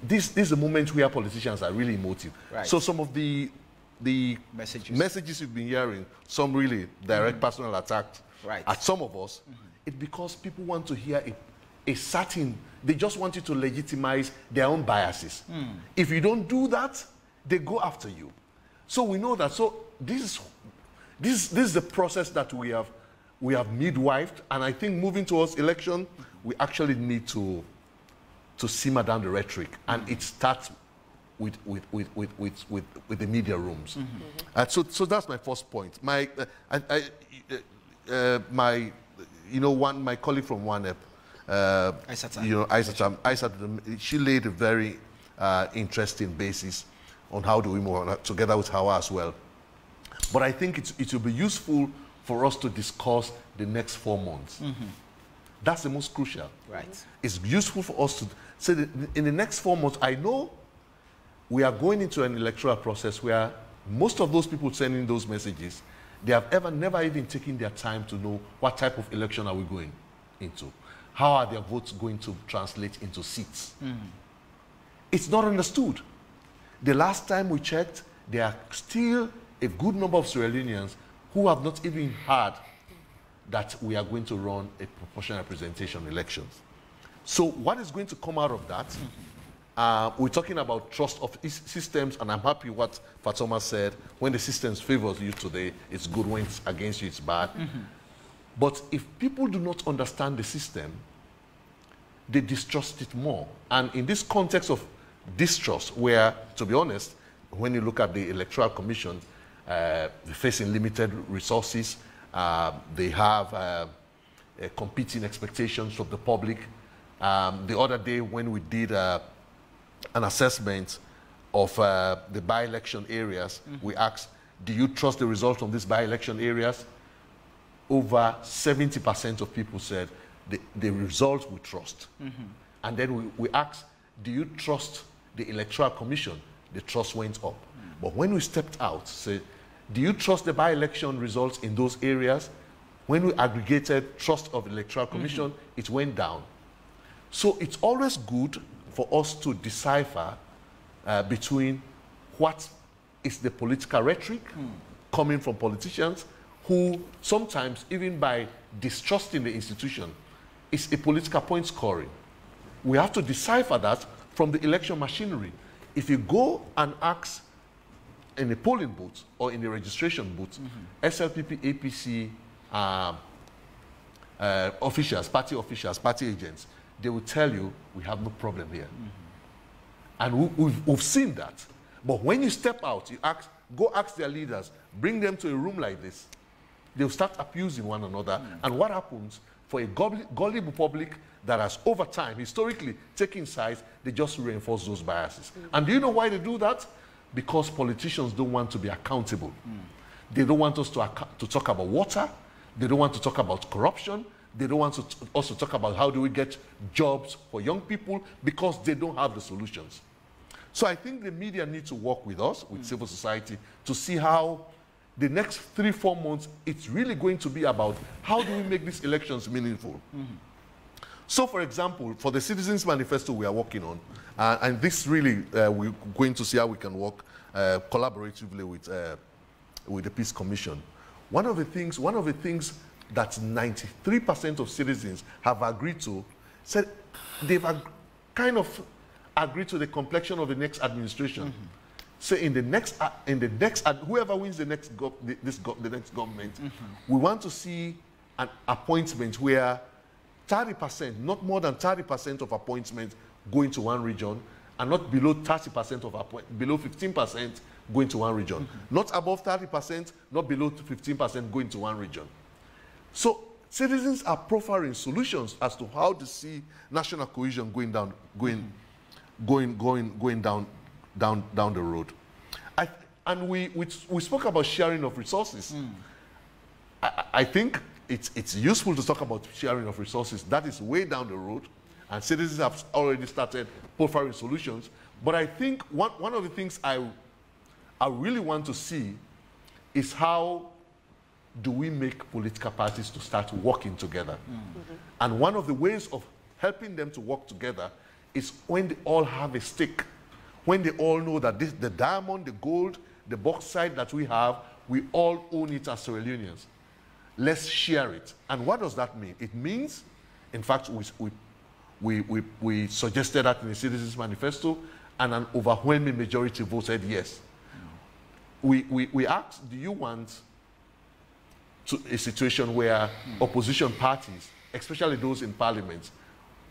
this is a moment where politicians are really emotive. Right. So some of the messages you've been hearing, some really direct personal attacks at some of us, it's because people want to hear a certain, they just want you to legitimize their own biases. If you don't do that, they go after you. So we know that. So this is the process that we have midwifed, and I think moving towards election, we actually need to simmer down the rhetoric, and it starts with the media rooms. So that's my first point. My colleague from OneUp, Aisata, she laid a very interesting basis on how do we move on, together with Hawa as well. But I think it will be useful for us to discuss the next 4 months. That's the most crucial. Right. It's useful for us to say that in the next 4 months, I know we are going into an electoral process where most of those people sending those messages, they have never even taken their time to know what type of election are we going into. How are their votes going to translate into seats? It's not understood. The last time we checked, there are still a good number of Sierra Leoneans who have not even heard that we are going to run a proportional representation elections. So what is going to come out of that? We're talking about trust of systems, and I'm happy what Fatoma said. When the systems favors you today, it's good. When it's against you, it's bad. But if people do not understand the system, they distrust it more. And in this context of distrust, where, to be honest, when you look at the Electoral Commission, they're facing limited resources. They have competing expectations from the public. The other day when we did an assessment of the by-election areas, we asked, do you trust the results from these by-election areas? Over 70% of people said the results we trust. And then we asked, do you trust the Electoral Commission? The trust went up. But when we stepped out, said, do you trust the by-election results in those areas? When we aggregated trust of the Electoral Commission, it went down. So it's always good for us to decipher between what is the political rhetoric coming from politicians who sometimes, even by distrusting the institution, is a political point scoring. We have to decipher that from the election machinery. If you go and ask in a polling booth or in the registration booth, SLPP, APC officials, party agents, they will tell you, we have no problem here. And we've seen that. But when you step out, you go ask their leaders, bring them to a room like this, they'll start abusing one another. And what happens for a gullible public that has over time, historically, taken sides, they just reinforce those biases. And do you know why they do that? Because politicians don't want to be accountable. They don't want us to talk about water. They don't want to talk about corruption. They don't want to also talk about how do we get jobs for young people, because they don't have the solutions. So I think the media need to work with us, with civil society, to see how the next 3-4 months, it's really going to be about how do we make these elections meaningful. So, for example, for the Citizens Manifesto we are working on, and this really, we're going to see how we can work collaboratively with the Peace Commission. One of the things that 93% of citizens have agreed to, said they've kind of agreed to the complexion of the next administration. So in the next, whoever wins the next government, we want to see an appointment where 30%, not more than 30% of appointments go into one region, and not below 30% of our below 15% going to one region. Not above 30%, not below 15% going to one region. So citizens are proffering solutions as to how to see national cohesion going down the road. And we spoke about sharing of resources. I think it's useful to talk about sharing of resources. That is way down the road, and citizens have already started proffering solutions. But I think one of the things I really want to see is how do we make political parties to start working together. And one of the ways of helping them to work together is when they all have a stake, when they all know that the diamond, the gold, the bauxite that we have, we all own it as Sierra Leoneans. Let's share it. And what does that mean? It means, in fact, we suggested that in the Citizens Manifesto, and an overwhelming majority voted yes. We asked, do you want a situation where opposition parties, especially those in parliament,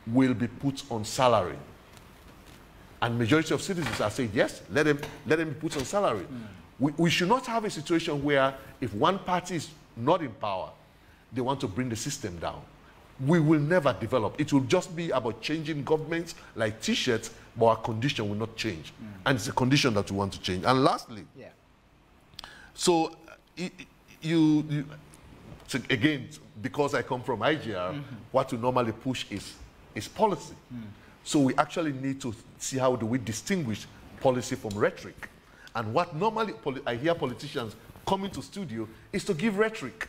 will be put on salary? And majority of citizens have said, yes, let them be put on salary. We should not have a situation where if one party is not in power, they want to bring the system down. We will never develop. It will just be about changing governments like T-shirts, but our condition will not change. And it's a condition that we want to change. And lastly, so so again, because I come from IGR, what we normally push is policy. So we actually need to see how do we distinguish policy from rhetoric. And what normally I hear politicians coming to studio is to give rhetoric.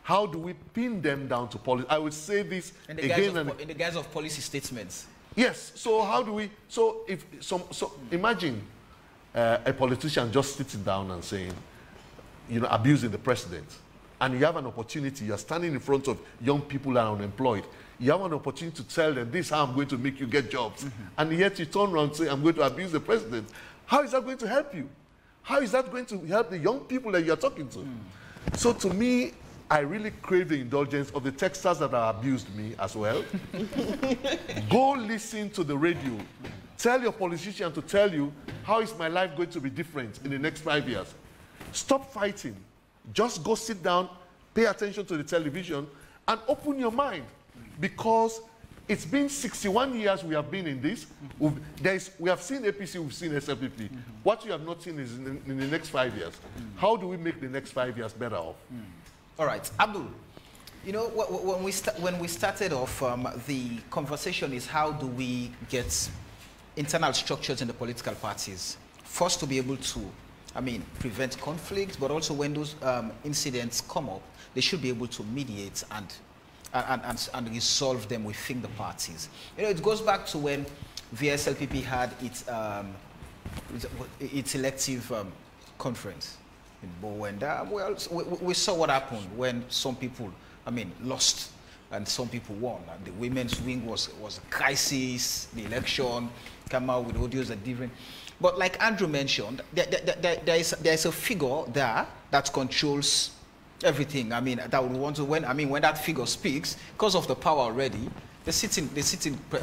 How do we pin them down to policy? I would say this in the guise of policy statements. Yes. So how do we? So imagine a politician just sitting down and saying, abusing the president, and you have an opportunity. You are standing in front of young people that are unemployed. You have an opportunity to tell them, this is how I'm going to make you get jobs. And yet you turn around and say, I'm going to abuse the president. How is that going to help you? How is that going to help the young people that you're talking to? So to me, I really crave the indulgence of the texters that have abused me as well. Go listen to the radio. Tell your politician to tell you, how is my life going to be different in the next 5 years? Stop fighting. Just go sit down, pay attention to the television, and open your mind. Because it's been 61 years we have been in this. We have seen APC, we've seen SLPP. What you have not seen is in the next 5 years. How do we make the next 5 years better off? All right, Abdul, when we started off, the conversation is how do we get internal structures in the political parties? First, to be able to, prevent conflict, but also when those incidents come up, they should be able to mediate and resolve them within the parties. It goes back to when VSLPP had its elective conference in Bowenda. We saw what happened when some people, lost and some people won. And the women's wing was a crisis. The election came out with audios that different. But like Andrew mentioned, there is a figure there that controls everything. That would want to when that figure speaks, because of the power already, the sitting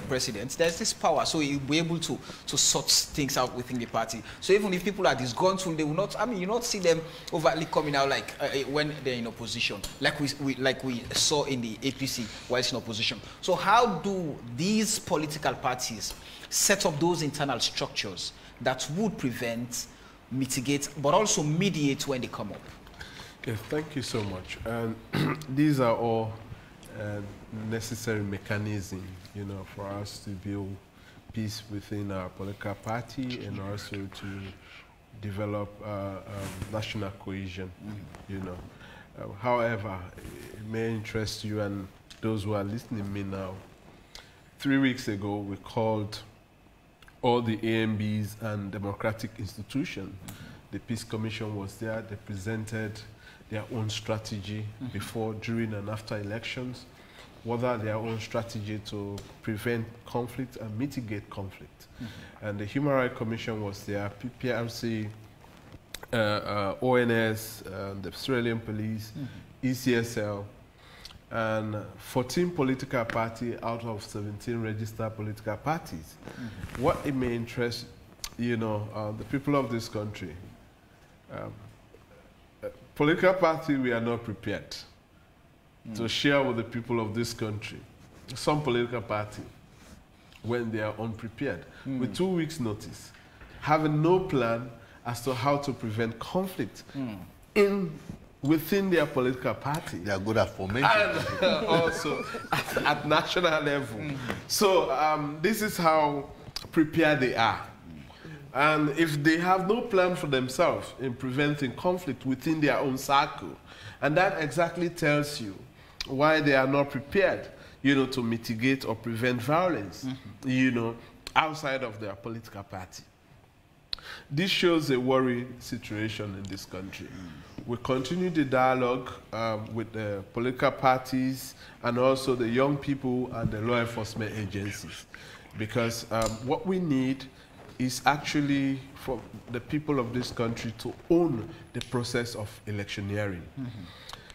president, there's this power, so he'll be able to sort things out within the party. So even if people are disgruntled, they will not. You not see them overtly coming out like when they're in opposition, like we saw in the APC whilst in opposition. So how do these political parties set up those internal structures that would prevent, mitigate, but also mediate when they come up? Okay, thank you so much. These are all necessary mechanisms, for us to build peace within our political party and also to develop national cohesion, However, it may interest you and those who are listening to me now. 3 weeks ago, we called all the AMBs and democratic institutions. The Peace Commission was there. They presented their own strategy before, during, and after elections. What are their own strategy to prevent conflict and mitigate conflict? And the Human Rights Commission was there, PRC, ONS, the Australian Police, ECSL, and 14 political parties out of 17 registered political parties. What it may interest, you know, the people of this country. Political party, we are not prepared to share with the people of this country. Some political party, when they are unprepared, with 2 weeks' notice, having no plan as to how to prevent conflict within their political party. They are good at fomenting. And also at national level. So this is how prepared they are. And if they have no plan for themselves in preventing conflict within their own circle, and that exactly tells you why they are not prepared, you know, to mitigate or prevent violence, you know, outside of their political party. This shows a worrying situation in this country. We continue the dialogue with the political parties and also the young people and the law enforcement agencies, because what we need is actually for the people of this country to own the process of electioneering.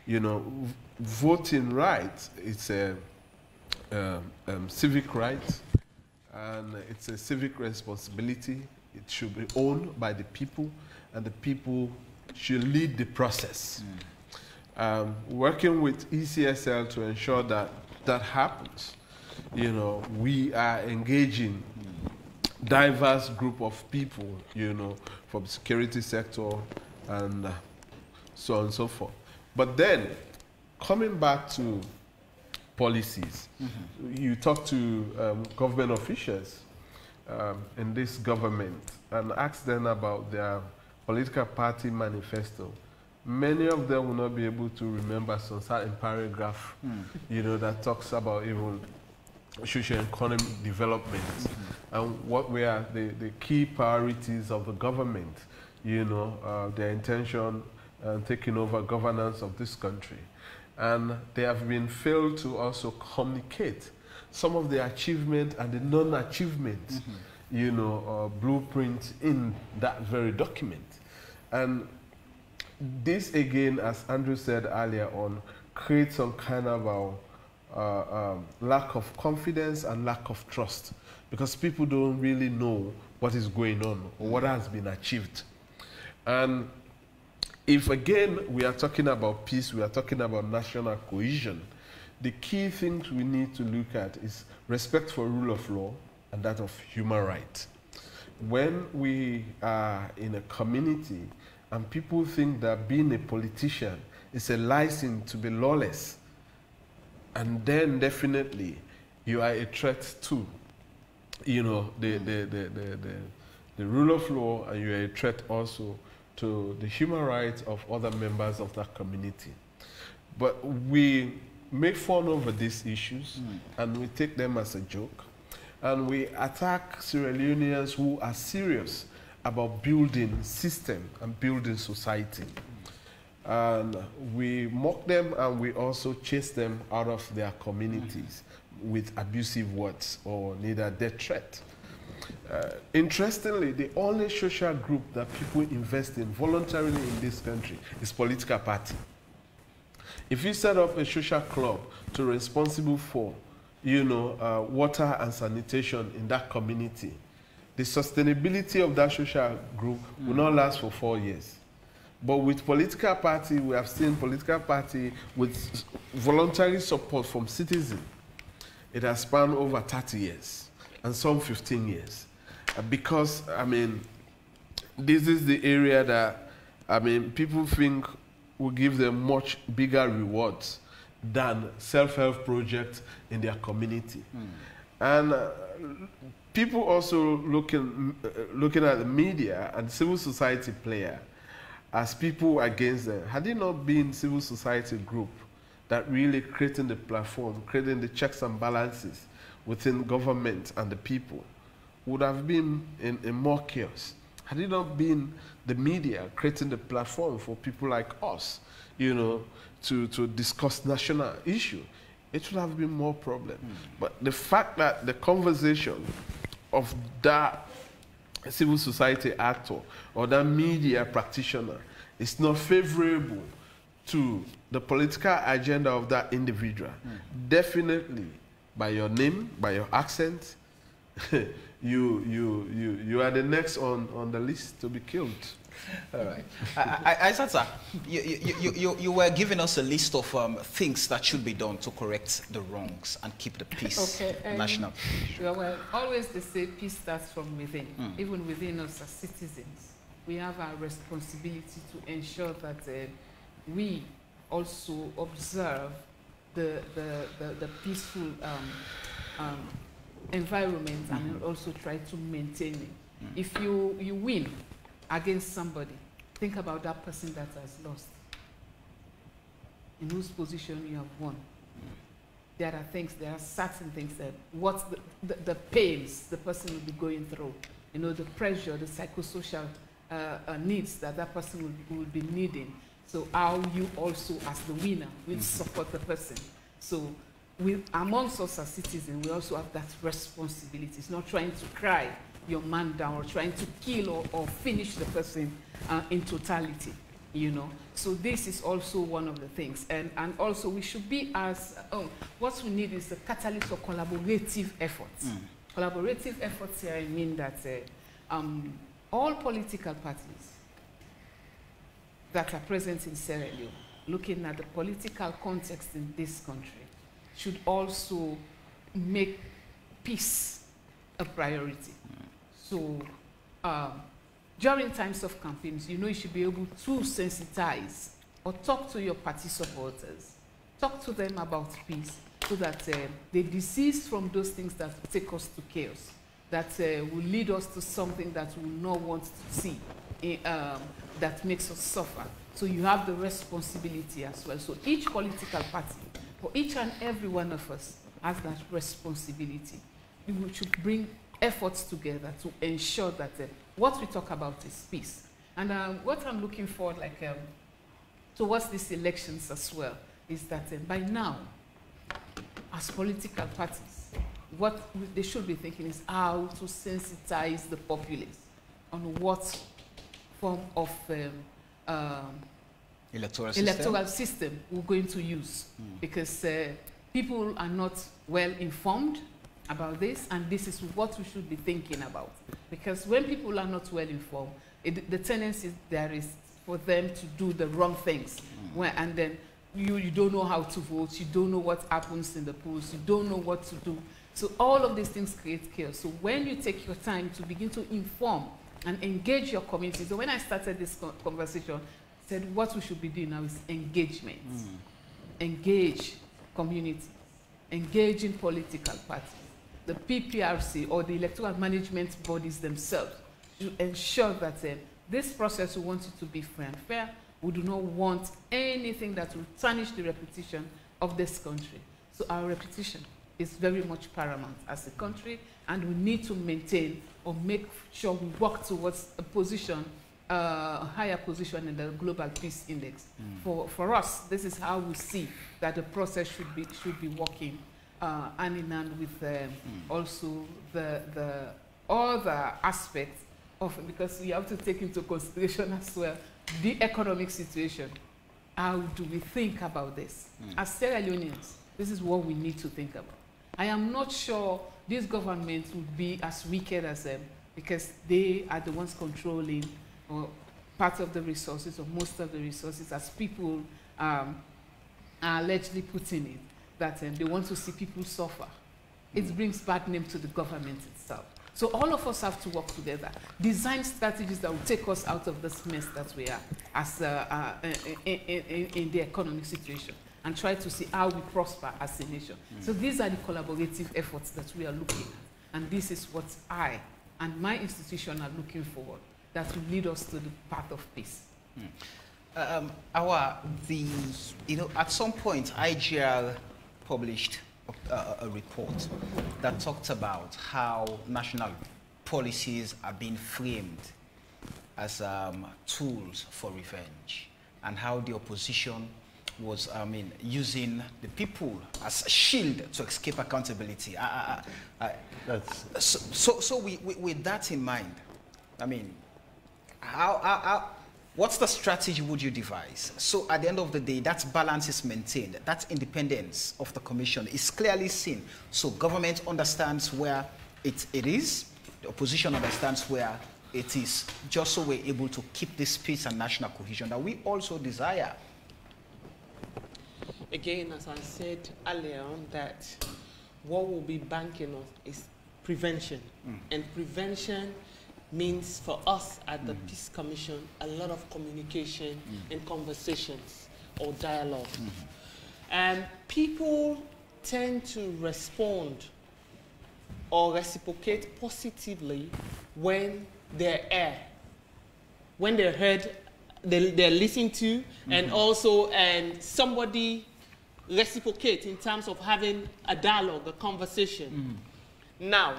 You know, voting rights, it's a civic right, and it's a civic responsibility. It should be owned by the people, and the people should lead the process. Working with ECSL to ensure that that happens, you know, we are engaging diverse group of people, you know, from security sector and so on and so forth. But then, coming back to policies, you talk to government officials in this government and ask them about their political party manifesto. Many of them will not be able to remember some certain paragraph, you know, that talks about even social and economic development and what were the key priorities of the government, you know, their intention taking over governance of this country. And they have been failed to also communicate some of the achievement and the non-achievement, you know, blueprint in that very document. And this again, as Andrew said earlier on, creates some kind of lack of confidence and lack of trust, because people don't really know what is going on or what has been achieved. And if again we are talking about peace, we are talking about national cohesion, the key things we need to look at is respect for rule of law and that of human rights. When we are in a community and people think that being a politician is a license to be lawless, and then definitely you are a threat to, you know, the rule of law, and you are a threat also to the human rights of other members of that community. But we make fun over these issues and we take them as a joke, and we attack Sierra Leoneans who are serious about building system and building society. And we mock them, and we also chase them out of their communities with abusive words or neither death threat. Interestingly, the only social group that people invest in voluntarily in this country is political party. If you set up a social club to be responsible for, you know, water and sanitation in that community, the sustainability of that social group will not last for 4 years. But with political party, we have seen political party with voluntary support from citizens. It has spanned over 30 years and some 15 years. Because, I mean, this is the area that, I mean, people think will give them much bigger rewards than self-help projects in their community. And people also looking at the media and civil society player as people against them. Had it not been civil society group that really creating the platform, creating the checks and balances within government and the people, would have been in more chaos. Had it not been the media creating the platform for people like us, you know, to discuss national issue, it would have been more problem. But the fact that the conversation of that civil society actor or that media practitioner is not favorable to the political agenda of that individual, definitely by your name, by your accent, you are the next on the list to be killed. All right. Aizata, you were giving us a list of things that should be done to correct the wrongs and keep the peace. Okay. National. Well, always they say peace starts from within. Even within us as citizens, we have our responsibility to ensure that we also observe the peaceful environment and also try to maintain it. If you win against somebody, think about that person that has lost, in whose position you have won. There are certain things that the pains the person will be going through, you know, the pressure, the psychosocial needs that person will be needing. So how you also, as the winner, will support the person. So amongst us as citizens, we also have that responsibility. It's not trying to cry your man down or trying to kill or finish the person in totality, you know. So this is also one of the things. And also we should be as, what we need is a catalyst for collaborative efforts. Collaborative efforts here, I mean that all political parties that are present in Sierra Leone, looking at the political context in this country, should also make peace a priority. So during times of campaigns, you know, you should be able to sensitize or talk to your party supporters, talk to them about peace, so that they desist from those things that take us to chaos, that will lead us to something that we will not want to see, that makes us suffer. So you have the responsibility as well. So each political party, for each and every one of us, has that responsibility. We should bring efforts together to ensure that what we talk about is peace. And what I'm looking for, like, towards these elections as well, is that by now, as political parties, what they should be thinking is how to sensitize the populace on what form of electoral system we're going to use. Because people are not well informed about this, and this is what we should be thinking about. Because when people are not well informed, the tendency there is for them to do the wrong things. And then you don't know how to vote, you don't know what happens in the polls, you don't know what to do. So all of these things create chaos. So when you take your time to begin to inform and engage your community. So when I started this conversation, I said what we should be doing now is engagement. Engage community, engage in political parties. The PPRC or the electoral management bodies themselves to ensure that this process, we want it to be free and fair. We do not want anything that will tarnish the reputation of this country. So our reputation is very much paramount as a country, and we need to maintain or make sure we work towards a position, a higher position in the Global Peace Index. For us, this is how we see that the process should be working hand in hand with also the other aspects of, because we have to take into consideration as well the economic situation. How do we think about this? As Sierra Leoneans, this is what we need to think about. I am not sure this government would be as wicked as them, because they are the ones controlling part of the resources or most of the resources, as people are allegedly putting it, that they want to see people suffer. It brings bad name to the government itself. So all of us have to work together, design strategies that will take us out of this mess that we are as in the economic situation, and try to see how we prosper as a nation. So these are the collaborative efforts that we are looking at, and this is what I and my institution are looking forward, that will lead us to the path of peace. At some point, IGL published a report that talked about how national policies are being framed as tools for revenge, and how the opposition was, using the people as a shield to escape accountability. So with that in mind, how What's the strategy would you devise? So at the end of the day, that balance is maintained. That independence of the commission is clearly seen. So government understands where it is, the opposition understands where it is, just so we're able to keep this peace and national cohesion that we also desire. Again, as I said earlier on, that what we'll be banking on is prevention. And prevention means for us at the Peace Commission a lot of communication and conversations or dialogue. And people tend to respond or reciprocate positively when they're when they're heard, they're listened to, and also somebody reciprocate in terms of having a dialogue, a conversation. Now,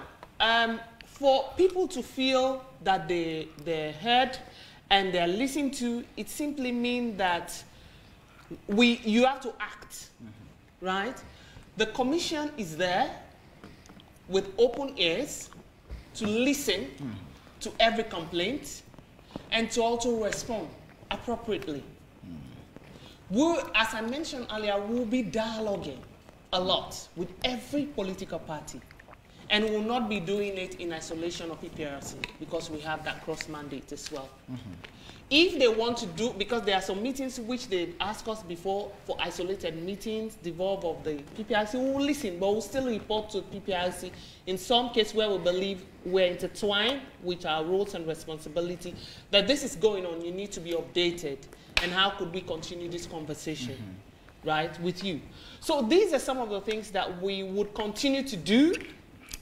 for people to feel that they're heard and they're listened to, it simply means that you have to act, right? The commission is there with open ears to listen to every complaint and to also respond appropriately. As I mentioned earlier, we'll be dialoguing a lot with every political party. And we will not be doing it in isolation of PPRC because we have that cross mandate as well. If they want to do, because there are some meetings which they ask us before for isolated meetings, devolve of the PPRC, we will listen, but we'll still report to PPRC in some cases where we believe we're intertwined with our roles and responsibility, that this is going on, you need to be updated, and how could we continue this conversation, right, with you. So these are some of the things that we would continue to do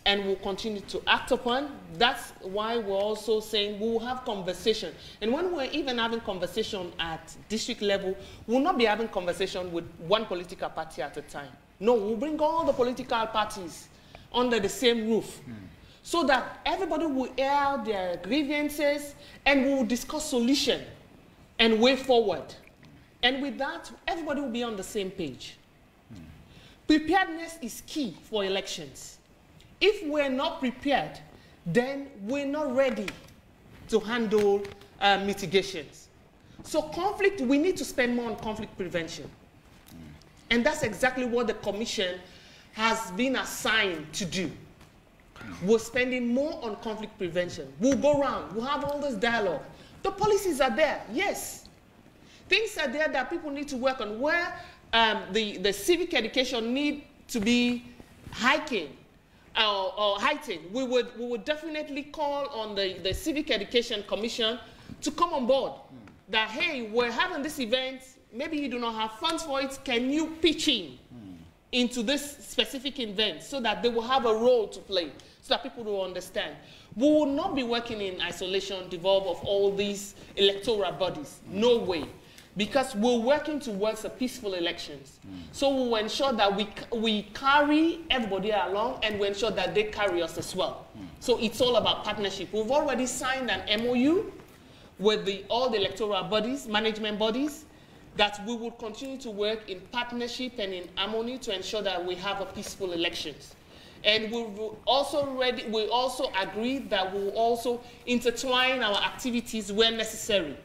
and we'll continue to act upon. That's why we're also saying we'll have conversation. And when we're even having conversation at district level, we'll not be having conversation with one political party at a time. No, we'll bring all the political parties under the same roof so that everybody will air out their grievances and we'll discuss solution and way forward. And with that, everybody will be on the same page. Preparedness is key for elections. If we're not prepared, then we're not ready to handle mitigations. So conflict, we need to spend more on conflict prevention. And that's exactly what the Commission has been assigned to do. We're spending more on conflict prevention. We'll go around, we'll have all this dialogue. The policies are there, yes. Things are there that people need to work on, where the civic education need to be heightened. We would definitely call on the Civic Education Commission to come on board. That, hey, we're having this event, maybe you do not have funds for it, can you pitch in into this specific event so that they will have a role to play, so that people will understand. We will not be working in isolation, devolved of all these electoral bodies, no way. Because we're working towards a peaceful elections. So we'll ensure that we carry everybody along, and we ensure that they carry us as well. So it's all about partnership. We've already signed an MOU with all the electoral bodies, management bodies, that we will continue to work in partnership and in harmony to ensure that we have a peaceful elections. And we also agree that we'll also intertwine our activities where necessary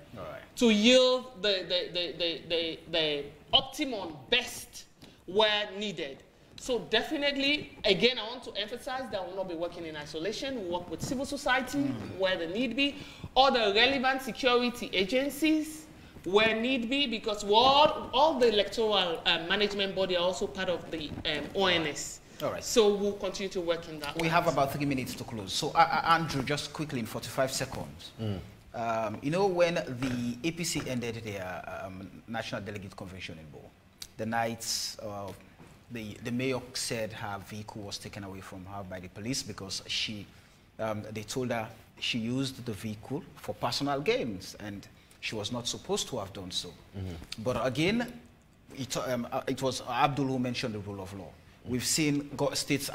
to yield the optimum best where needed. So definitely, again, I want to emphasize that we'll not be working in isolation. We'll work with civil society where the need be, or the relevant security agencies where need be, because all the electoral management body are also part of the ONS. All right. So we'll continue to work in that. We have about 3 minutes to close. So Andrew, just quickly in 45 seconds. You know, when the APC ended their National Delegate Convention in Bo, the night the mayor said her vehicle was taken away from her by the police because they told her she used the vehicle for personal gains, and she was not supposed to have done so. But again, it was Abdul who mentioned the rule of law. We've seen state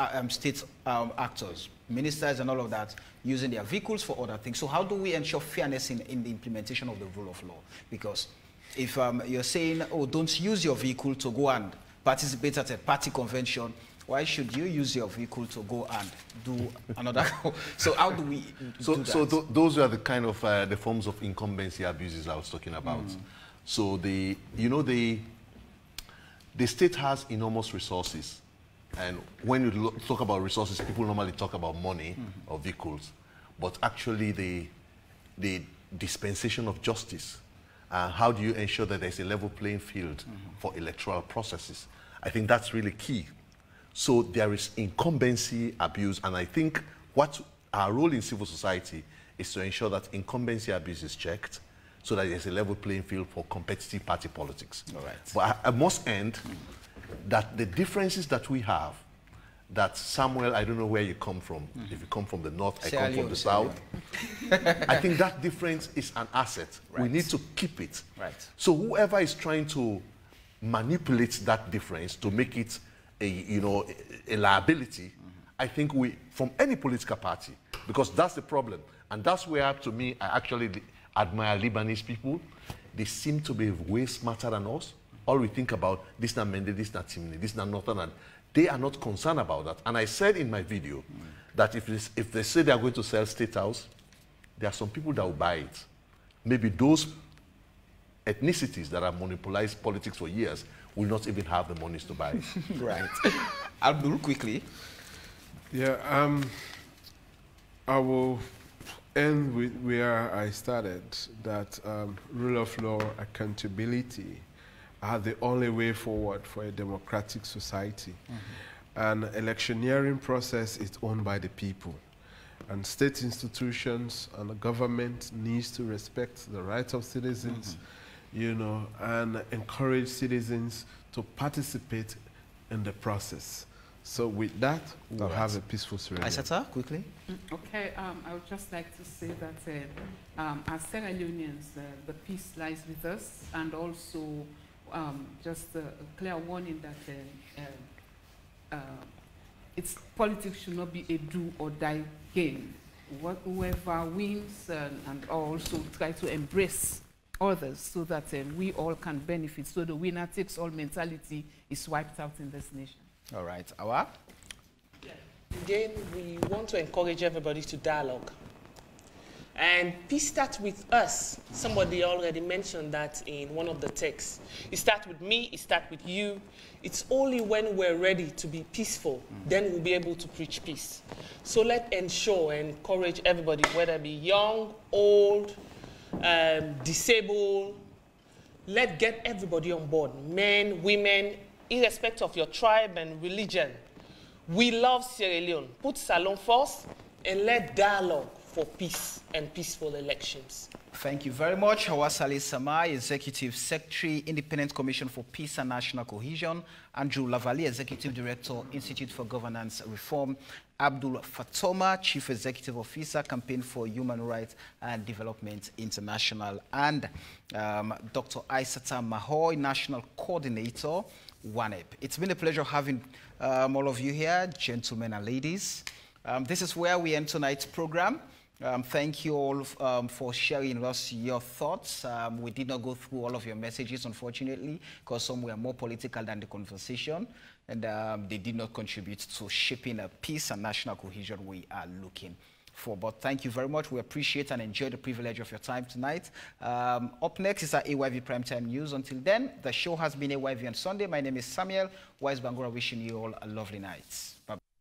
actors, ministers and all of that, using their vehicles for other things. So how do we ensure fairness in the implementation of the rule of law? Because if you're saying, oh, don't use your vehicle to go and participate at a party convention, Why should you use your vehicle to go and do another? So how do we do that? So those are the kind of the forms of incumbency abuses I was talking about. So the state has enormous resources, and when you talk about resources, people normally talk about money or vehicles, but actually the dispensation of justice. How do you ensure that there's a level playing field for electoral processes? I think that's really key. So there is incumbency abuse, and I think what our role in civil society is to ensure that incumbency abuse is checked so that there's a level playing field for competitive party politics. All right. But I must end that the differences that we have, that Samuel, I don't know where you come from. If you come from the north, I come from the south. I think that difference is an asset. Right. We need to keep it. Right. So whoever is trying to manipulate that difference to make it a liability, I think from any political party, because that's the problem. And that's where, to me, I actually admire Lebanese people. They seem to be way smarter than us. All we think about, this is not Mende, this is not Timni, this is not Northern, and they are not concerned about that. And I said in my video that if they say they are going to sell State House, there are some people that will buy it. Maybe those ethnicities that have monopolized politics for years will not even have the monies to buy it. Right. Abdul, quickly. Yeah, I will end with where I started, that rule of law, accountability are the only way forward for a democratic society. And electioneering process is owned by the people. And state institutions and the government needs to respect the rights of citizens, and encourage citizens to participate in the process. So with that, we'll have a peaceful Sierra Leone. Aissata, quickly. Okay, I would just like to say that as Sierra Leoneans, the peace lies with us, and also just a clear warning that politics should not be a do or die game. Whoever wins and also try to embrace others so that we all can benefit. So the winner takes all mentality is wiped out in this nation. All right. Awa? Again, we want to encourage everybody to dialogue. And peace starts with us. Somebody already mentioned that in one of the texts. It starts with me, it starts with you. It's only when we're ready to be peaceful, then we'll be able to preach peace. So let's ensure and encourage everybody, whether it be young, old, disabled, let's get everybody on board, men, women, irrespective of your tribe and religion. We love Sierra Leone. Put Salon first and let dialogue for peace and peaceful elections. Thank you very much. Hawa Saleh Samai, Executive Secretary, Independent Commission for Peace and National Cohesion. Andrew Lavalley, Executive Director, Institute for Governance Reform. Abdul Fatoma, Chief Executive Officer, Campaign for Human Rights and Development International. And Dr. Aissata Mahoy, National Coordinator, WANEP. It's been a pleasure having all of you here, gentlemen and ladies. This is where we end tonight's program. Thank you all for sharing with us your thoughts. We did not go through all of your messages, unfortunately, because some were more political than the conversation, and they did not contribute to shaping a peace and national cohesion we are looking for. But thank you very much. We appreciate and enjoy the privilege of your time tonight. Up next is our AYV Primetime News. Until then, the show has been AYV on Sunday. My name is Samuel Wise Bangura, wishing you all a lovely night. Bye-bye.